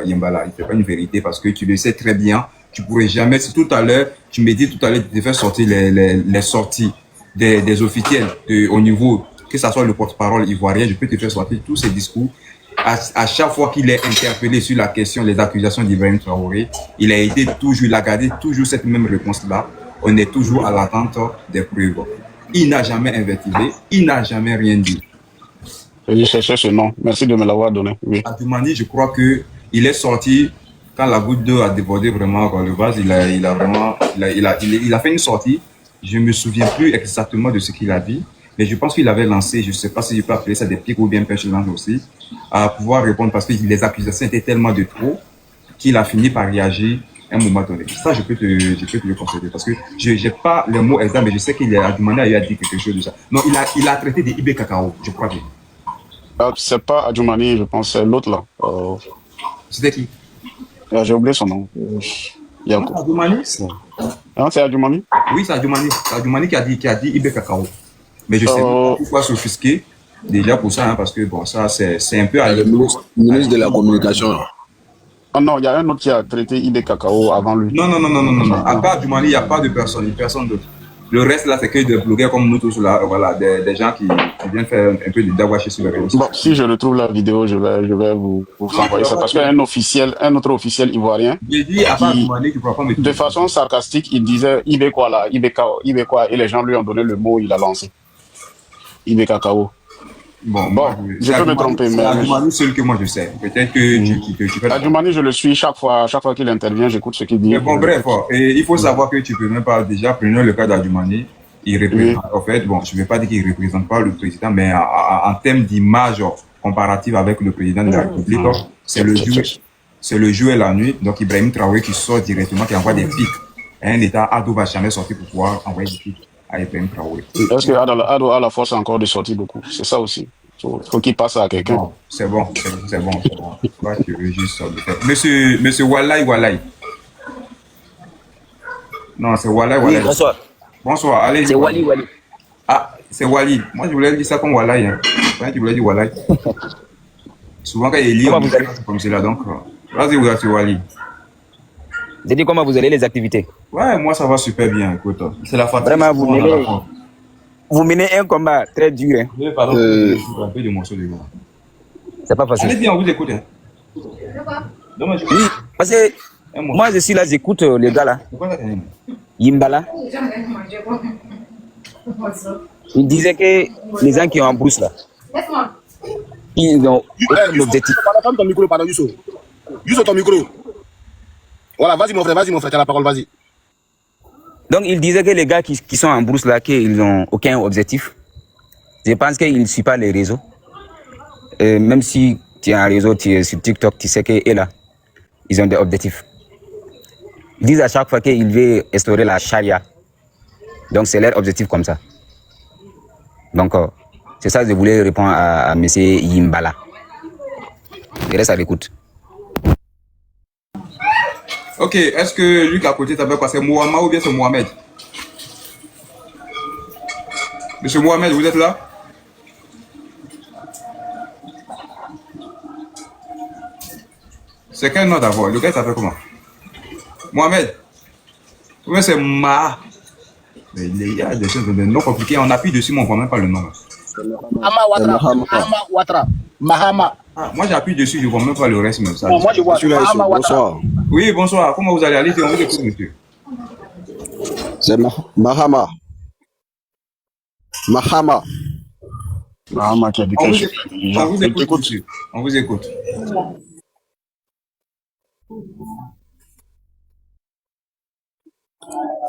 Yambala. Ce n'est pas une vérité parce que tu le sais très bien. Tu pourrais jamais, si tout à l'heure, tu me dis tout à l'heure de faire sortir les sorties des officiels au niveau, que ce soit le porte-parole ivoirien, je peux te faire sortir tous ces discours. À chaque fois qu'il est interpellé sur la question, les accusations d'Ibrahim Traoré, il a gardé toujours cette même réponse-là. On est toujours à l'attente des preuves. Il n'a jamais investigué, il n'a jamais rien dit. Je cherchais ce nom. Merci de me l'avoir donné. Oui. À Toumani, je crois qu'il est sorti. Quand la goutte d'eau a débordé vraiment le vase, il a fait une sortie. Je ne me souviens plus exactement de ce qu'il a dit, Mais je pense qu'il avait lancé, je ne sais pas si je peux appeler ça des pics ou bien punchlines aussi, à pouvoir répondre parce que les accusations étaient tellement de trop qu'il a fini par réagir à un moment donné. Ça, je peux te le concéder parce que je n'ai pas les mots exacts, mais je sais qu'il a demandé à lui à dire quelque chose de ça. Non, il a traité des IB Cacao, je crois bien. C'est pas Adjoumani, je pense, c'est l'autre là. C'était qui? J'ai oublié son nom. Adjoumani? Non, c'est Adjoumani? Oui, c'est Adjoumani. C'est Adjoumani qui a dit IB Cacao. Mais je sais pas pourquoi s'offusquer déjà pour ça, hein, parce que bon, ça c'est un peu à le ministre de la communication. Ah non, il y a un autre qui a traité IB Cacao avant lui. Non. À part Adjoumani, il n'y a pas de personne d'autre. Le reste là, c'est que des blogueurs comme nous tous là, voilà, des gens qui viennent faire un peu de dawashi sur les réseaux. Bon, si je retrouve la vidéo, je vais vous envoyer ça. Parce qu'il y a un autre officiel ivoirien. J'ai dit à part Adjoumani, tu ne pourras pas me dire. De façon sarcastique, il disait IB quoi là, IB quoi, et les gens lui ont donné le mot, il a lancé. IB Cacao. Bon, je peux me tromper, mais... C'est Adjoumani seul que moi je sais. Peut-être que tu fais... Adjoumani, je le suis chaque fois qu'il intervient, j'écoute ce qu'il dit. Mais bon, bref, et il faut savoir que tu peux même pas... Déjà, prenons le cas d'Adjoumani. Il représente... En fait, bon, je ne vais pas dire qu'il ne représente pas le président, mais en termes d'image comparative avec le président de la République, c'est le jour et la nuit. Donc, Ibrahim Traoré qui sort directement, qui envoie des pics. Un État, Ado va jamais sortir pour pouvoir envoyer des pics. Est-ce que Ado a la force encore de sortir beaucoup? C'est ça aussi. Faut qu'il passe à quelqu'un. Bon, c'est bon. Toi, tu veux juste sortir. Monsieur Wallahi. Non, c'est Wallahi. Oui, bonsoir. Bonsoir, allez. C'est Wali. Ah, c'est Wali. Moi, je voulais dire ça comme Wallahi. Hein. Tu voulais dire Wallahi. Souvent, quand il lit, on dit c'est comme cela. Donc, vas-y, c'est Wali. J'ai dit comment vous allez les activités? Ouais, moi ça va super bien, écoute. C'est la fatigue. Vraiment, vous menez un combat très dur. Hein. Oui, pardon, un peu de morceaux de gars. C'est pas facile. Allez bien, on vous écoute. Hein. Oui, parce que moi je suis là, j'écoute les gars là. Yimbala. Il disait que les gens qui ont en brousse là, ils ont l'objectif. Ferme ton micro, pardon, Youssou. Youssou, ton micro. Voilà, vas-y mon frère, tu as la parole, vas-y. Donc il disait que les gars qui sont en brousse là, qu'ils n'ont aucun objectif. Je pense qu'ils ne suivent pas les réseaux. Même si tu es en réseau, tu es sur TikTok, tu sais que là, ils ont des objectifs. Ils disent à chaque fois qu'ils veulent instaurer la charia. Donc c'est leur objectif comme ça. Donc c'est ça que je voulais répondre à M. Yimbala. Je reste à l'écoute. Ok, est-ce que lui qui est à côté t'appelle quoi? C'est Mohamed ou bien c'est Mohamed? Monsieur Mohamed, vous êtes là? C'est quel nom d'abord? Le gars s'appelle comment? Mohamed? Ou bien c'est Ma? Mais il y a des choses, des noms compliqués. On appuie dessus, mais on ne voit même pas le nom. Mahama. Ah, moi j'appuie dessus, je ne vois même pas le reste. Même ça. Bon, moi je vois. Bonsoir. Oui, bonsoir. Comment vous allez? Allez, on vous écoute, monsieur. C'est Mahama. Mahama qui a dit quelque chose. On vous écoute, monsieur. On vous écoute.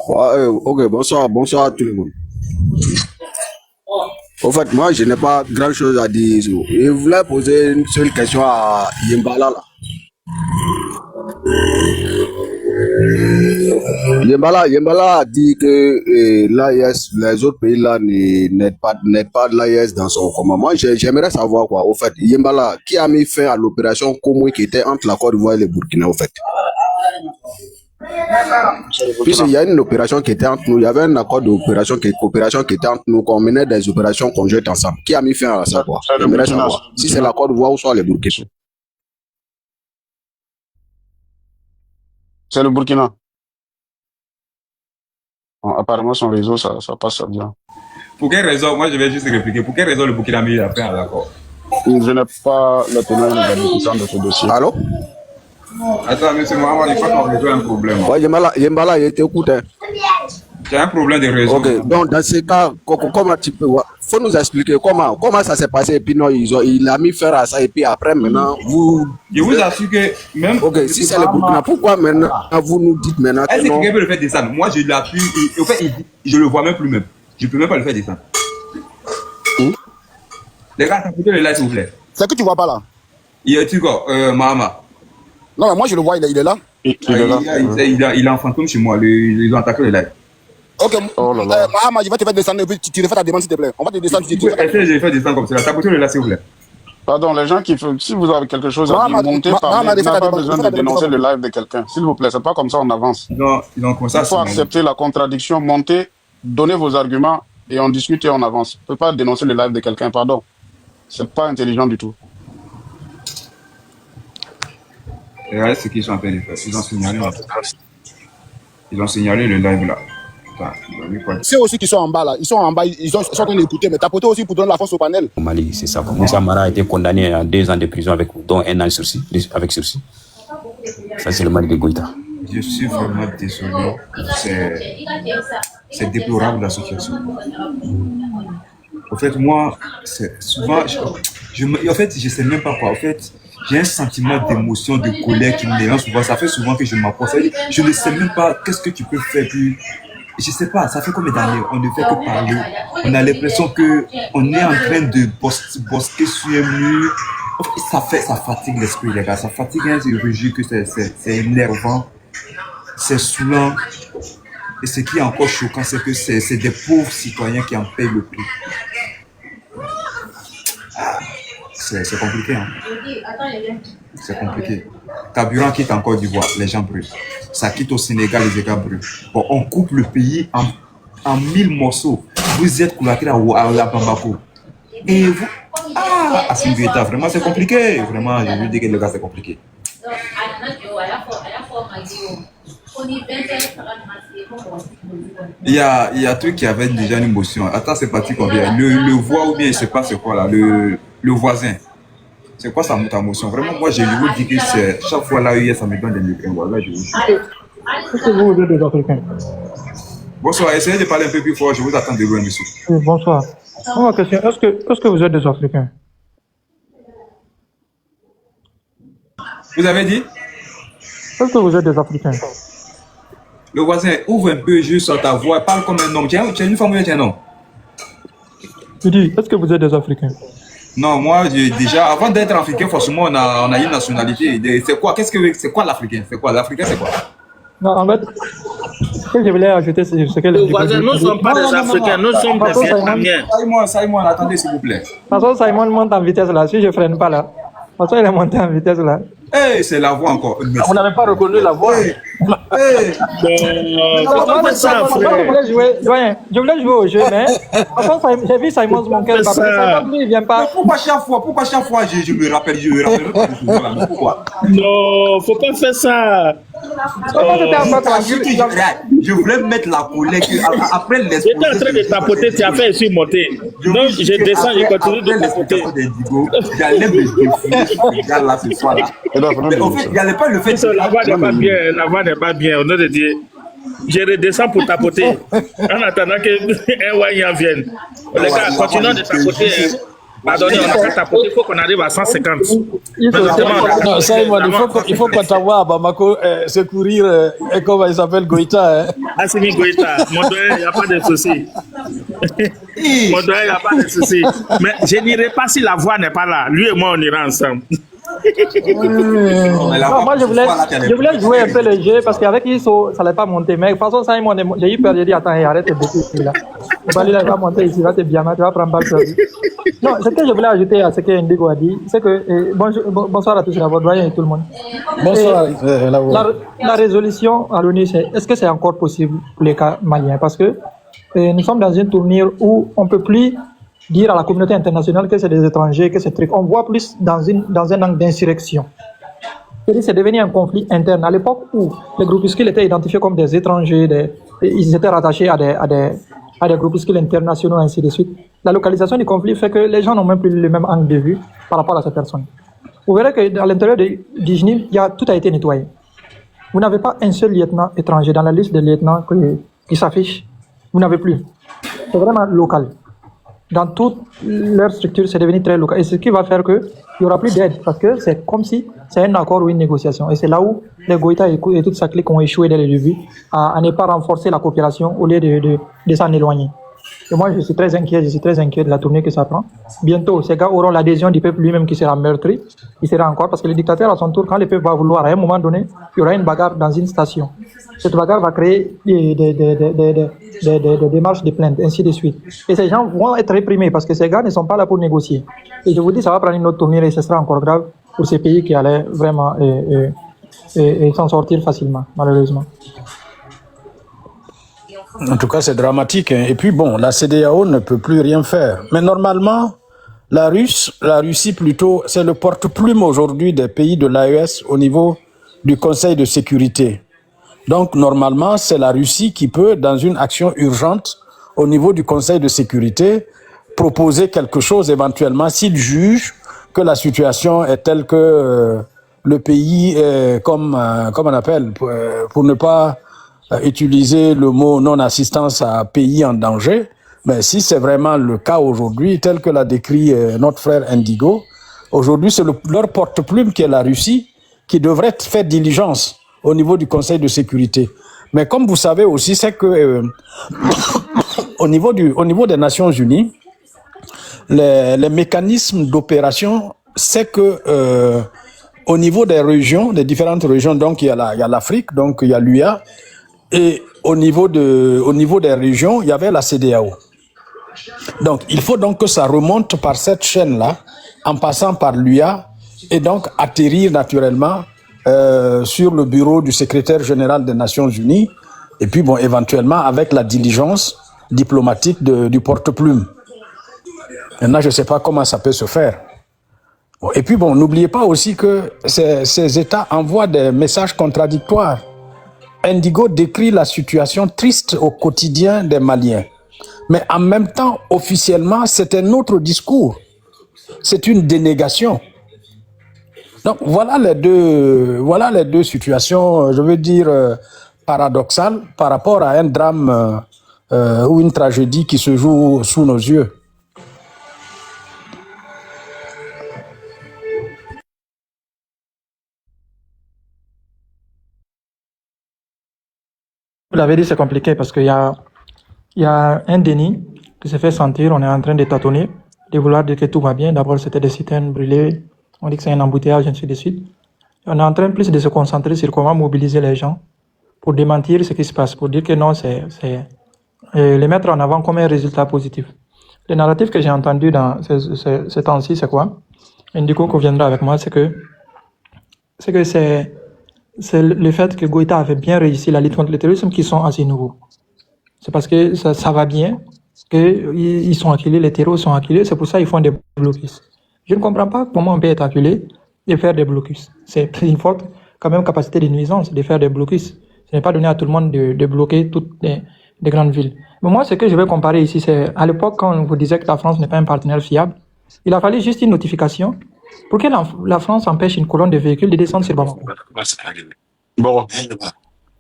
Ouais, ok, bonsoir à tout le monde. En fait, moi, je n'ai pas grand-chose à dire. Je voulais poser une seule question à Yimbala. Yimbala a dit que l'AES, les autres pays là n'aident pas de l'AES dans son combat. Moi, j'aimerais savoir quoi. Au fait, Yimbala, qui a mis fin à l'opération Komoui qui était entre la Côte d'Ivoire et le Burkina, au fait? Puisqu'il y a une opération qui était entre nous, il y avait un accord de coopération qui était entre nous, qu'on menait des opérations conjointes ensemble. Qui a mis fin à ça, quoi? J'aimerais savoir. Si c'est la Côte d'Ivoire ou soit le Burkina. C'est le Burkina. Bon, apparemment, son réseau, ça passe bien. Pour quelle raison? Moi, je vais juste répliquer. Pour quelle raison le Burkina a mis fin à l'accord? Je n'ai pas le tenant et l'aboutissant de ce dossier. Allô? Attends, monsieur Mohamed, il faut qu'on résout un problème. Ouais, Yimbala, il t'écoute. J'ai un problème de réseau. Ok, donc dans ce cas, comment tu peux... faut nous expliquer comment ça s'est passé. Et puis non, il a mis fin à ça. Et puis après, maintenant, vous... Je vous assure que même... Ok, si c'est le Burkina, pourquoi maintenant, vous nous dites maintenant que non? Est-ce que quelqu'un peut le faire descendre? Moi, je l'appuie. En fait, je le vois même plus même. Je ne peux même pas le faire descendre. Les gars, tapotez le live, s'il vous plaît. C'est que tu vois pas là. Il est quoi, Mahama? Non, mais moi je le vois, il est là. Il est là. Il est en fantôme chez moi. Ils ont attaqué le live. Ok, Oh là là. Mahama, je vais te faire descendre et puis tu refais ta demande s'il te plaît. On va te descendre. Essayez de faire descendre comme ça. Tapotez le live, s'il vous plaît. Pardon, les gens qui font, si vous avez quelque chose à dire, montez, parlez. Vous n'avez pas besoin de dénoncer le live de quelqu'un. S'il vous plaît, c'est pas comme ça on avance. Ils ont comme ça. Il faut accepter la contradiction, montez, donnez vos arguments et on discute et on avance. On ne peut pas dénoncer le live de quelqu'un, pardon. C'est pas intelligent du tout. Regardez ce qu'ils sont en train de faire. Ils ont signalé le live là. C'est aussi qu'ils sont en bas là. Ils sont en bas, ils sont en train d'écouter, mais tapoter aussi pour donner la force au panel. Au Mali, c'est ça. Moussa Mara a été condamné à 2 ans de prison dont 1 an avec sursis. Ça, c'est le Mali de Goïta. Je suis vraiment désolé. C'est déplorable la situation. En fait, moi, c'est souvent, en fait, je sais même pas quoi. En fait, j'ai un sentiment d'émotion, de colère qui me dérange souvent. Ça fait souvent que je m'approche. Je ne sais même pas qu'est-ce que tu peux faire. Puis, je sais pas, ça fait combien d'années on ne fait que parler. On a l'impression que on est en train de bosquer sur un mur. Ça fatigue l'esprit, les gars. Ça fatigue un régime que c'est énervant, c'est saoulant. Et ce qui est encore choquant, c'est que c'est des pauvres citoyens qui en payent le prix. C'est compliqué, hein. C'est compliqué. Carburant quitte en Côte d'Ivoire, les gens brûlent. Ça quitte au Sénégal, les gars brûlent. Bon, on coupe le pays en 1000 morceaux. Vous êtes coulaté à Bamako. Et vous... Ah, à Singeta, vraiment c'est compliqué. Vraiment, je veux dire que les gars, c'est compliqué. Il y a un truc qui avait déjà une émotion. Attends, c'est parti combien? Le voix ou bien je sais pas c'est quoi là, le voisin. C'est quoi ta émotion? Vraiment, moi je vous dis que c'est chaque fois là, ça me donne des migraines. Voilà, je vous dis. Est-ce que vous êtes des Africains? Bonsoir, essayez de parler un peu plus fort, je vous attends de loin, monsieur. Oui, bonsoir. Ma question, est-ce que vous êtes des Africains? Vous avez dit? Est-ce que vous êtes des Africains? Le voisin, ouvre un peu juste ta voix, parle comme un homme. Tu es une femme ou tu es un homme? Je dis, est-ce que vous êtes des Africains? Non, moi, déjà, avant d'être africain, forcément, on a une nationalité. C'est quoi? C'est quoi l'Africain? C'est quoi? L'Africain, c'est quoi? Non, en fait, ce que je voulais ajouter, c'est ce que le voisin, nous ne sommes pas des Africains, nous sommes des Vietnamiens. Simon, attendez, s'il vous plaît. De toute façon, Simon monte en vitesse là, si je ne freine pas là. De toute façon, il est monté en vitesse là. Hey, c'est la voix encore. On n'avait pas reconnu la voix. C'est pas ça, frère. Je voulais jouer au jeu, mais j'ai vu Simon Monkel. Il ne vient pas. Pourquoi chaque fois je me rappelle pas de ce là. Pourquoi? Non, faut pas faire ça. Je voulais mettre la colère après les. J'étais en train de tapoter, tu as fait ici monter. Donc je descends, je continue de tapoter. J'allais me défouler là ce soir là. Mais en fait, il n'y avait pas le fait que la voix n'est pas bien, la voix n'est pas bien, au nom de Dieu. Je redescends pour tapoter en attendant qu'un Wayan vienne. Les gars, continuons de tapoter. Pardonnez, on n'a pas tapoté, il faut qu'on arrive à 150. Non, Simon, il faut qu'on t'envoie à Bamako secourir, comment il s'appelle, Goïta. Assimi Goïta, mon doyen, il n'y a pas de souci. Mon doyen, il n'y a pas de souci. Mais je n'irai pas si la voix n'est pas là. Lui et moi, on ira ensemble. Non, moi je voulais jouer un peu le jeu parce qu'avec ISO ça n'allait pas monter. Mais de toute façon, Simon, j'ai eu peur, j'ai dit attends, arrête de bêter ici là. Il va monter ici, va te bien, tu vas prendre balle sur lui. Non, ce que je voulais ajouter à ce que Indigo a dit, c'est que bonsoir à tous, à votre doyen et tout le monde. Bonsoir. La résolution à l'ONU, est-ce que c'est encore possible pour les cas maliens? Parce que nous sommes dans une tournure où on ne peut plus dire à la communauté internationale que c'est des étrangers, que c'est truc. On voit plus dans un angle d'insurrection. C'est devenu un conflit interne. À l'époque où les groupuscules étaient identifiés comme des étrangers, ils étaient rattachés à des groupuscules internationaux, ainsi de suite. La localisation du conflit fait que les gens n'ont même plus le même angle de vue par rapport à ces personnes. Vous verrez que à l'intérieur du GNIM, tout a été nettoyé. Vous n'avez pas un seul lieutenant étranger dans la liste des lieutenants qui s'affiche. Vous n'avez plus. C'est vraiment local. Dans toute leur structure, c'est devenu très local. Et ce qui va faire qu'il n'y aura plus d'aide, parce que c'est comme si c'est un accord ou une négociation. Et c'est là où les Goïta et toute sa clique ont échoué dès le début à ne pas renforcer la coopération au lieu de s'en éloigner. Et moi, je suis très inquiet de la tournée que ça prend. Bientôt, ces gars auront l'adhésion du peuple lui-même qui sera meurtri. Il sera encore, parce que le dictateur, à son tour, quand le peuple va vouloir, à un moment donné, il y aura une bagarre dans une station. Cette bagarre va créer des démarches de plainte, ainsi de suite. Et ces gens vont être réprimés parce que ces gars ne sont pas là pour négocier. Et je vous dis, ça va prendre une autre tournure et ce sera encore grave pour ces pays qui allaient vraiment s'en sortir facilement, malheureusement. En tout cas, c'est dramatique. Hein. Et puis bon, la CEDEAO ne peut plus rien faire. Mais normalement, la Russie plutôt, c'est le porte-plume aujourd'hui des pays de l'AES au niveau du Conseil de sécurité. Donc normalement, c'est la Russie qui peut, dans une action urgente au niveau du Conseil de sécurité, proposer quelque chose éventuellement s'il juge que la situation est telle que le pays est comme on appelle, pour ne pas utiliser le mot non-assistance à pays en danger, mais si c'est vraiment le cas aujourd'hui, tel que l'a décrit notre frère Indigo, aujourd'hui c'est leur porte-plume qui est la Russie, qui devrait faire diligence au niveau du Conseil de sécurité. Mais comme vous savez aussi, c'est que au niveau des Nations Unies, les mécanismes d'opération, c'est que au niveau des régions, des différentes régions, donc il y a l'Afrique, donc il y a l'UA, et au niveau des régions, il y avait la CEDEAO. Donc, il faut donc que ça remonte par cette chaîne-là, en passant par l'UA, et donc atterrir naturellement sur le bureau du secrétaire général des Nations Unies, et puis bon, éventuellement avec la diligence diplomatique du porte-plume. Maintenant, je ne sais pas comment ça peut se faire. Bon, et puis bon, n'oubliez pas aussi que ces États envoient des messages contradictoires. Indigo décrit la situation triste au quotidien des Maliens. Mais en même temps, officiellement, c'est un autre discours. C'est une dénégation. Donc voilà les deux situations, je veux dire, paradoxales par rapport à un drame ou une tragédie qui se joue sous nos yeux. Vous l'avez dit, c'est compliqué parce qu'il y a un déni qui se fait sentir. On est en train de tâtonner, de vouloir dire que tout va bien. D'abord, c'était des citernes brûlées. On dit que c'est un embouteillage, ainsi de suite. On est en train plus de se concentrer sur comment mobiliser les gens pour démentir ce qui se passe, pour dire que non, c'est les mettre en avant comme un résultat positif. Le narratif que j'ai entendu dans ce temps-ci, c'est quoi? Indico qu'on viendra avec moi, c'est que c'est le fait que Goïta avait bien réussi la lutte contre le terrorisme qui sont assez nouveaux. C'est parce que ça va bien, qu'ils sont acculés, les terroristes sont acculés, c'est pour ça qu'ils font des blocus. Je ne comprends pas comment on peut être acculé et faire des blocus. C'est une forte quand même capacité de nuisance de faire des blocus. Ce n'est pas donné à tout le monde de bloquer toutes les grandes villes. Mais moi, ce que je vais comparer ici, c'est à l'époque quand on vous disait que la France n'est pas un partenaire fiable, il a fallu juste une notification pour que la France empêche une colonne de véhicules de descendre sur Bamako. Bon.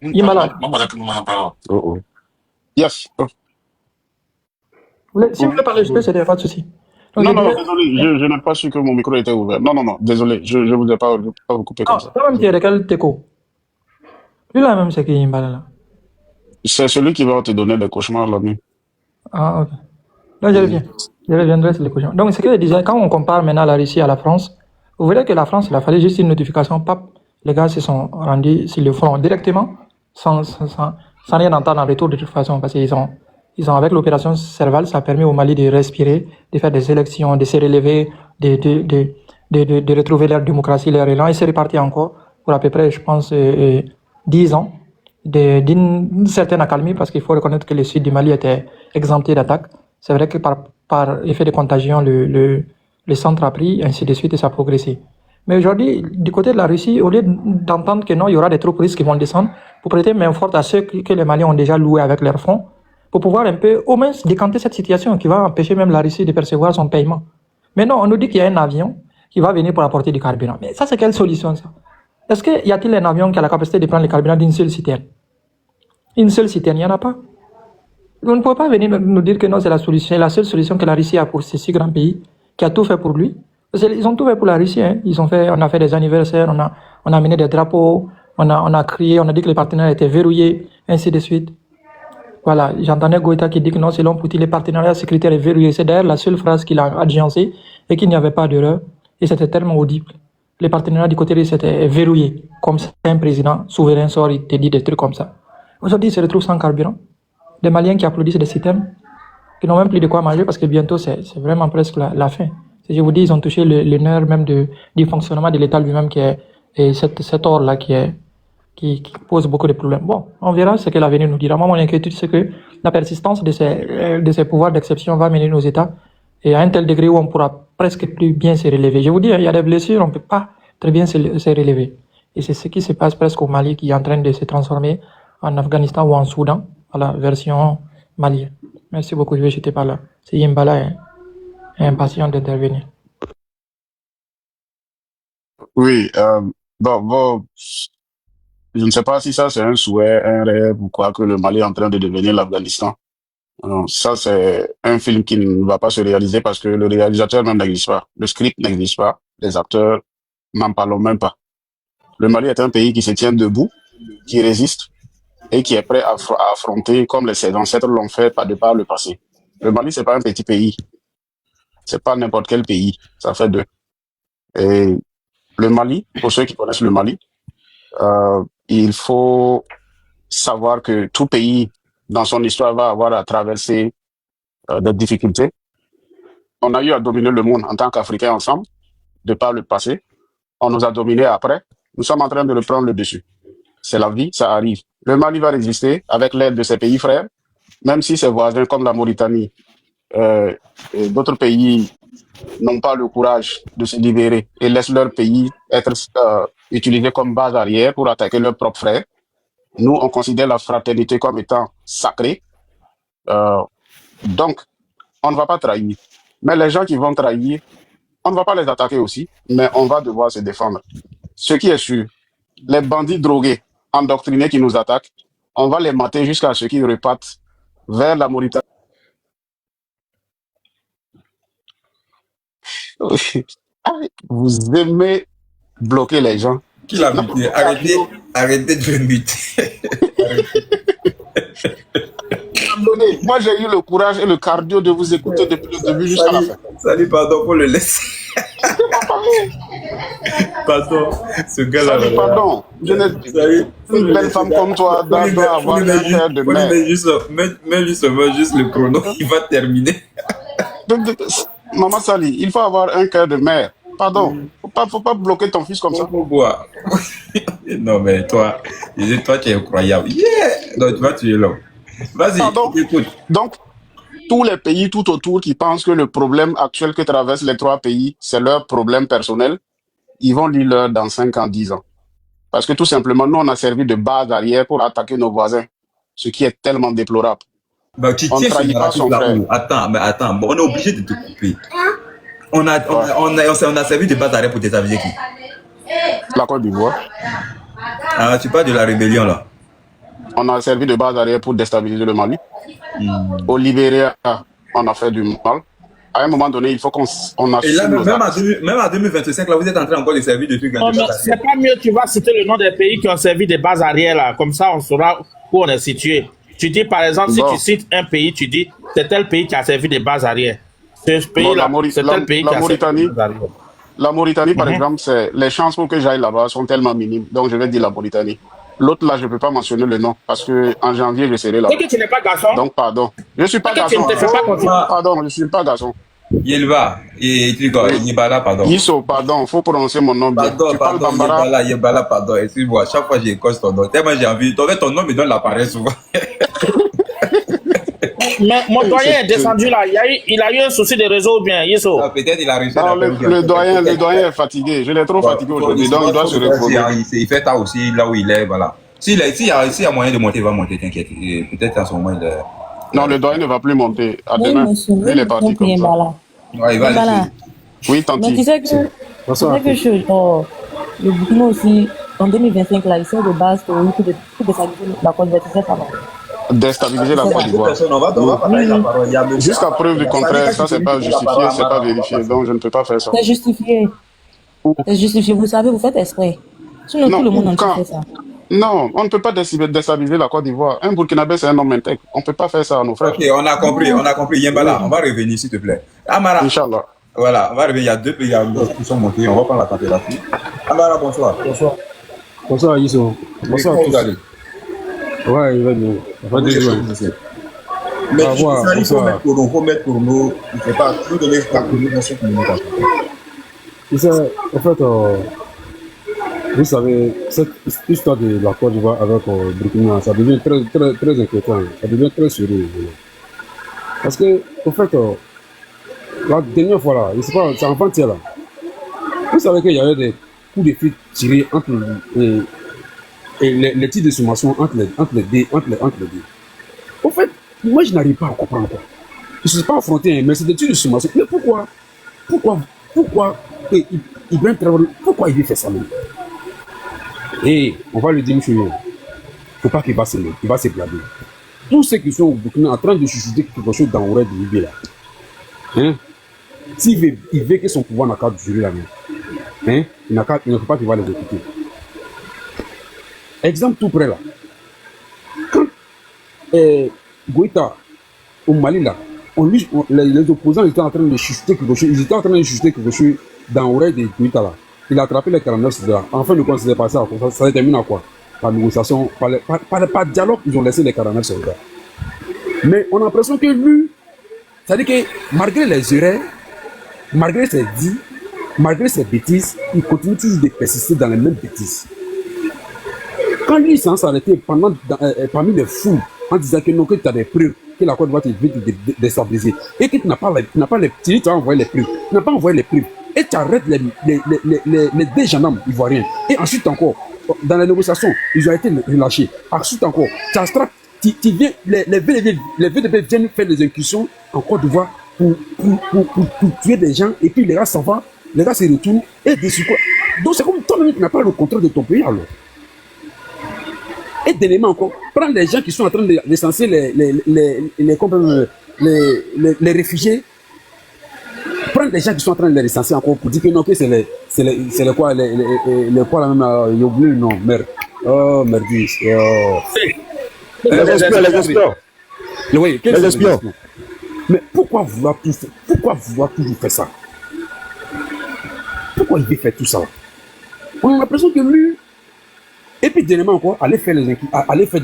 Il est malade. Yes. Si vous voulez parler, je peux, c'est pas de souci. Donc, non, désolé, je n'ai pas su que mon micro était ouvert. Non, désolé, je ne vous ai pas vous couper comme ça. Toi-même, tu es de quel teco? Lui-là même, c'est qui est là? C'est celui qui va te donner des cauchemars la nuit. Ah, ok. Là, je reviens. Je reviendrai sur les cauchemars. Donc, c'est que déjà, quand on compare maintenant la Russie à la France, vous verrez que la France, il a fallu juste une notification, pap, les gars se sont rendus sur le front directement, sans rien entendre en retour de toute façon, parce qu'ils ont avec l'opération Serval, ça a permis au Mali de respirer, de faire des élections, de se relever, de retrouver leur démocratie, leur élan, et c'est reparti encore pour à peu près, je pense, 10 ans d'une certaine accalmie, parce qu'il faut reconnaître que le sud du Mali était exempté d'attaques. C'est vrai que par effet de contagion, le centre a pris, ainsi de suite, et ça a progressé. Mais aujourd'hui, du côté de la Russie, au lieu d'entendre que non, il y aura des troupes russes qui vont descendre, pour prêter main forte à ceux que les Maliens ont déjà loués avec leurs fonds, pour pouvoir un peu, au moins, décanter cette situation qui va empêcher même la Russie de percevoir son paiement. Mais non, on nous dit qu'il y a un avion qui va venir pour apporter du carburant. Mais ça, c'est quelle solution, ça? Est-ce qu'il y a-t-il un avion qui a la capacité de prendre le carburant d'une seule citerne? Une seule citerne, il n'y en a pas. On ne peut pas venir nous dire que non, c'est la seule solution que la Russie a pour ces 6 grands pays, qui a tout fait pour lui. Ils ont tout fait pour la Russie, hein. On a fait des anniversaires, on a mené des drapeaux, on a crié, on a dit que les partenaires étaient verrouillés, ainsi de suite. Voilà, j'entendais Goïta qui dit que non, selon Poutine, les partenariats sécuritaires est verrouillé. C'est d'ailleurs la seule phrase qu'il a agencée et qu'il n'y avait pas d'erreur. Et c'était tellement audible. Les partenariats du côté russe étaient verrouillés. Comme ça, un président souverain sort, il te dit des trucs comme ça. Aujourd'hui, ils se retrouvent sans carburant. Des Maliens qui applaudissent des systèmes, qui n'ont même plus de quoi manger parce que bientôt, c'est vraiment presque la fin. Je vous dis, ils ont touché le nerf même du fonctionnement de l'État lui-même qui est, et cet ordre-là qui pose beaucoup de problèmes. Bon, on verra ce que l'avenir nous dira. Moi, mon inquiétude, c'est que la persistance de ces pouvoirs d'exception va mener nos États et à un tel degré où on pourra presque plus bien se relever. Je vous dis, il y a des blessures, on ne peut pas très bien se relever. Et c'est ce qui se passe presque au Mali qui est en train de se transformer en Afghanistan ou en Soudan, à la version malienne. Merci beaucoup, je vais jeter par là. C'est Yimbala est impatient d'intervenir. Oui, bon, je ne sais pas si ça c'est un souhait, un rêve ou quoi, que le Mali est en train de devenir l'Afghanistan. Non, ça c'est un film qui ne va pas se réaliser parce que le réalisateur même n'existe pas, le script n'existe pas, les acteurs n'en parlons même pas. Le Mali est un pays qui se tient debout, qui résiste et qui est prêt à affronter comme ses ancêtres l'ont fait par le passé. Le Mali c'est pas un petit pays, c'est pas n'importe quel pays, ça fait deux. Et le Mali, pour ceux qui connaissent le Mali, il faut savoir que tout pays dans son histoire va avoir à traverser des difficultés. On a eu à dominer le monde en tant qu'Africains ensemble, de par le passé. On nous a dominés après. Nous sommes en train de reprendre le dessus. C'est la vie, ça arrive. Le Mali va résister avec l'aide de ses pays frères, même si ses voisins comme la Mauritanie et d'autres pays n'ont pas le courage de se libérer et laissent leur pays être utilisé comme base arrière pour attaquer leurs propres frères. Nous, on considère la fraternité comme étant sacrée. Donc, on ne va pas trahir. Mais les gens qui vont trahir, on ne va pas les attaquer aussi, mais on va devoir se défendre. Ce qui est sûr, les bandits drogués, endoctrinés qui nous attaquent, on va les mater jusqu'à ce qu'ils repartent vers la Mauritanie. Vous aimez bloquer les gens. Qui l'a muté? Arrêtez de me muter. Moi, j'ai eu le courage et le cardio de vous écouter depuis le début jusqu'à la fin. Salut, pardon, pour le laisser. Pardon, ce gars-là. Salut, pardon. Une belle femme comme toi doit avoir un cœur de mère. Mets justement juste le chrono, il va terminer. Maman Sali, il faut avoir un cœur de mère. Pardon, faut pas bloquer ton fils comme ça. Non, mais toi, tu es incroyable. Yeah! Donc, tu vas tuer l'homme. Vas-y, écoute. Donc, tous les pays tout autour qui pensent que le problème actuel que traversent les trois pays, c'est leur problème personnel, ils vont lire leur dans 5 ans, 10 ans. Parce que tout simplement, nous, on a servi de base arrière pour attaquer nos voisins, ce qui est tellement déplorable. Bah, tu on ne trahit pas son frère. Attends, bon, on est obligé de te couper. On a servi de base arrière pour déstabiliser qui? La Côte d'Ivoire. Ah, tu parles de la rébellion, là. On a servi de base arrière pour déstabiliser le Mali. Au Libéria, on a fait du mal. À un moment donné, il faut qu'on assume. Et là, même en 2025, là, vous êtes en train encore de servir de trucs. Non, mais c'est pas mieux, tu vas citer le nom des pays qui ont servi des bases arrière, là. Comme ça, on saura où on est situé. Tu dis, par exemple, si tu cites un pays, tu dis, c'est tel pays qui a servi des bases arrière. Ce pays-là, c'est tel pays qui a servi des bases arrière. La Mauritanie, par exemple, les chances pour que j'aille là-bas sont tellement minimes. Donc, je vais dire la Mauritanie. L'autre, là, je ne peux pas mentionner le nom parce qu'en janvier, je serai là. Et que tu n'es pas garçon. Donc, pardon. Je ne suis pas garçon. Pardon, je ne suis pas garçon. Yelva, Yebala, pardon. Yiso, pardon, il faut prononcer mon nom bien. Pardon, Yebala, pardon, excuse-moi. Chaque fois, j'écosse ton nom. Tellement j'ai envie. Ton nom me donne l'appareil souvent. Mais mon doyen est descendu là. Il a eu un souci de réseau bien, Yiso. Peut-être il a réussi. Le doyen est fatigué. Je l'ai trop fatigué aujourd'hui. Donc, il doit se reposer. Il fait ça aussi là où il est. Voilà. S'il y a moyen de monter, il va monter, t'inquiète. Peut-être en ce moment, il est. Non, le doyen ne va plus monter. À demain. Il est parti comme ça. Ouais, il va laisser. Oui, tante. Mais tu sais que le Burkina aussi, en 2025, là, il sert de base pour déstabiliser la conversion avant. Déstabiliser la Côte d'Ivoire. Jusqu'à preuve du contraire, ça c'est pas justifié, c'est pas vérifié, donc je ne peux pas faire ça. C'est justifié. C'est justifié, vous savez, vous faites exprès. Sinon, tout le monde entier fait ça. Non, on ne peut pas déstabiliser la Côte d'Ivoire. Un Burkinabé, c'est un homme intègre. On ne peut pas faire ça à nos frères. Ok, on a compris. Yembala, on va revenir, s'il te plaît. Amara. Inch'Allah. Voilà, on va revenir. Il y a 2 pays qui sont montés. On va prendre la température. Amara, bonsoir. Bonsoir, Yiso. Bonsoir à tous. Ouais, il va bien. Mais il faut mettre pour nous, je ne sais pas, tout donner la communication communication. En fait, vous savez, cette histoire de la Côte d'Ivoire avec Burkina, ça devient très inquiétant, ça devient très sérieux. Parce que, en fait, la dernière fois là, c'est en avant-hier là, vous savez qu'il y avait des coups de fil tirés entre les titres de sommation entre les deux. En fait, moi je n'arrive pas à comprendre quoi. Je ne suis pas affronté, mais c'est des titres de sommation. Mais pourquoi Ibrahim Traoré, pourquoi il veut faire ça même? Et on va lui dire une chose, il ne faut pas qu'il va se blaguer. Tous ceux qui sont au Burkina en train de chuchoter quelque chose dans l'oreille de Libye là, hein? S'il veut que son pouvoir n'a qu'à durer la main, hein? Il ne faut pas qu'il va les écouter. Exemple tout près là, quand Goïta au Mali là, les opposants étaient en train de chuchoter quelque chose, dans l'oreille de Goïta là. Il a attrapé les 49 soldats. En fin de compte, c'est passé à quoi? Ça termine à quoi? Par négociation, par dialogue, ils ont laissé les 49 soldats. Mais on a l'impression que lui, c'est-à-dire que malgré les erreurs, malgré ses dits, malgré ses bêtises, il continue toujours de persister dans les mêmes bêtises. Quand lui s'en s'arrêter parmi les fous en disant que non, que tu as des preuves, que la Côte d'Ivoire te déstabiliser, et que tu n'as pas les preuves, tu n'as pas envoyé les preuves. Et tu arrêtes les deux gendarmes ivoiriens. Et ensuite encore, dans les négociations, ils ont été relâchés. Ensuite encore, tu viens, les VDP viennent faire des incursions en Côte d'Ivoire pour tuer des gens, et puis les gars s'en vont, les gars se retournent, et dessus quoi. Donc c'est comme toi-même qui n'as pas le contrôle de ton pays alors. Et dernièrement encore, prendre les gens qui sont en train de licencier les réfugiés. Prendre les gens qui sont en train de les licencier encore pour dire que non, que c'est les quoi, les quoi là même, j'ai oublié le nom, merde. Oh, merdis. Oh. Les espions. Oui, les espions. Mais pourquoi vouloir toujours faire ça? Pourquoi il veut faire tout ça? On a l'impression que lui, et puis dernièrement encore, aller faire des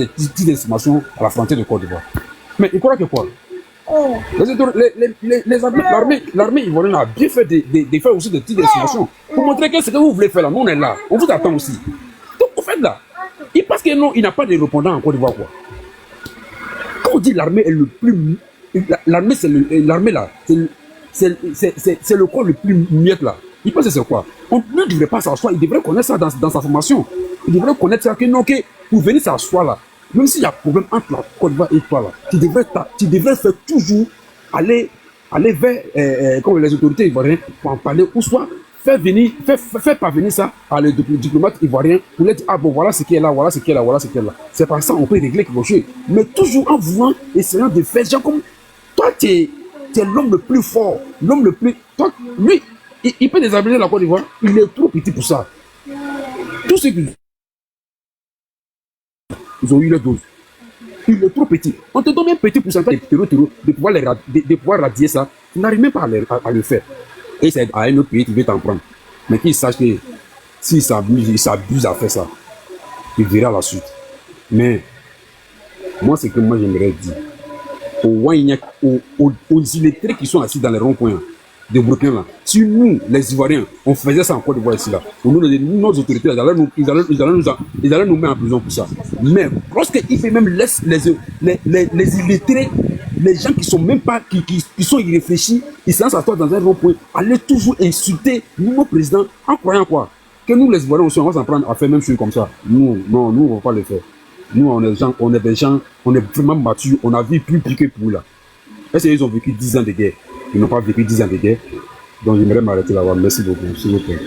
petites estimations à la frontière de Côte d'Ivoire. Mais il croit que quoi? L'armée ivoirienne a bien fait de faire aussi des petites estimations pour montrer que ce que vous voulez faire là, nous on est là, on vous attend aussi. Donc au fait là, il pense que non, il n'a pas de répondant en Côte d'Ivoire quoi. Quand on dit l'armée est le plus, l'armée c'est l'armée là, c'est le corps le plus miette là. Il pense que c'est quoi? On ne devrait pas s'asseoir, il devrait connaître ça dans sa formation. Il devrait connaître ça que non, que pour venir s'asseoir là. Même s'il y a problème entre la Côte d'Ivoire et toi là, tu devrais faire toujours aller vers comme les autorités ivoiriennes pour en parler, ou soit faire parvenir ça à les diplomates ivoiriens pour leur dire ah bon voilà ce qui est là, voilà ce qui est là, voilà ce qui est là. C'est par ça on peut régler quelque chose. Mais toujours en voulant, essayant de faire genre comme toi tu es l'homme le plus fort, l'homme le plus. Toi, lui, il peut déshabiller la Côte d'Ivoire, il est trop petit pour ça. Tout ce qui ils ont eu leur dose. Il est trop petit. On te donne un petit pourcentage de pouvoir radier ça. Tu n'arrives même pas à le faire. Et c'est à un autre pays qui veut t'en prendre. Mais qu'il sache que s'il s'abuse à faire ça, il verra la suite. Mais moi, c'est que moi j'aimerais dire aux illettrés qui sont assis dans les ronds-points de Burkina là, si nous, les Ivoiriens, on faisait ça en Côte d'Ivoire ici là, nos autorités, ils allaient nous mettre en prison pour ça. Mais lorsqu'ils fait même laisse les illettrés, les gens qui sont même pas, qui sont irréfléchis, ils se lancent à toi dans un rond-point, aller toujours insulter nos présidents en croyant quoi? Que nous les Ivoiriens aussi, on va s'en prendre à faire même chose comme ça. Nous, on ne va pas le faire. Nous, on est des gens, on est vraiment matures, on a vu plus piqué pour eux là. Est-ce qu'ils ont vécu 10 ans de guerre? Ils n'ont pas vécu 10 ans de guerre. Donc j'aimerais m'arrêter là-bas. Merci beaucoup. S'il vous plaît.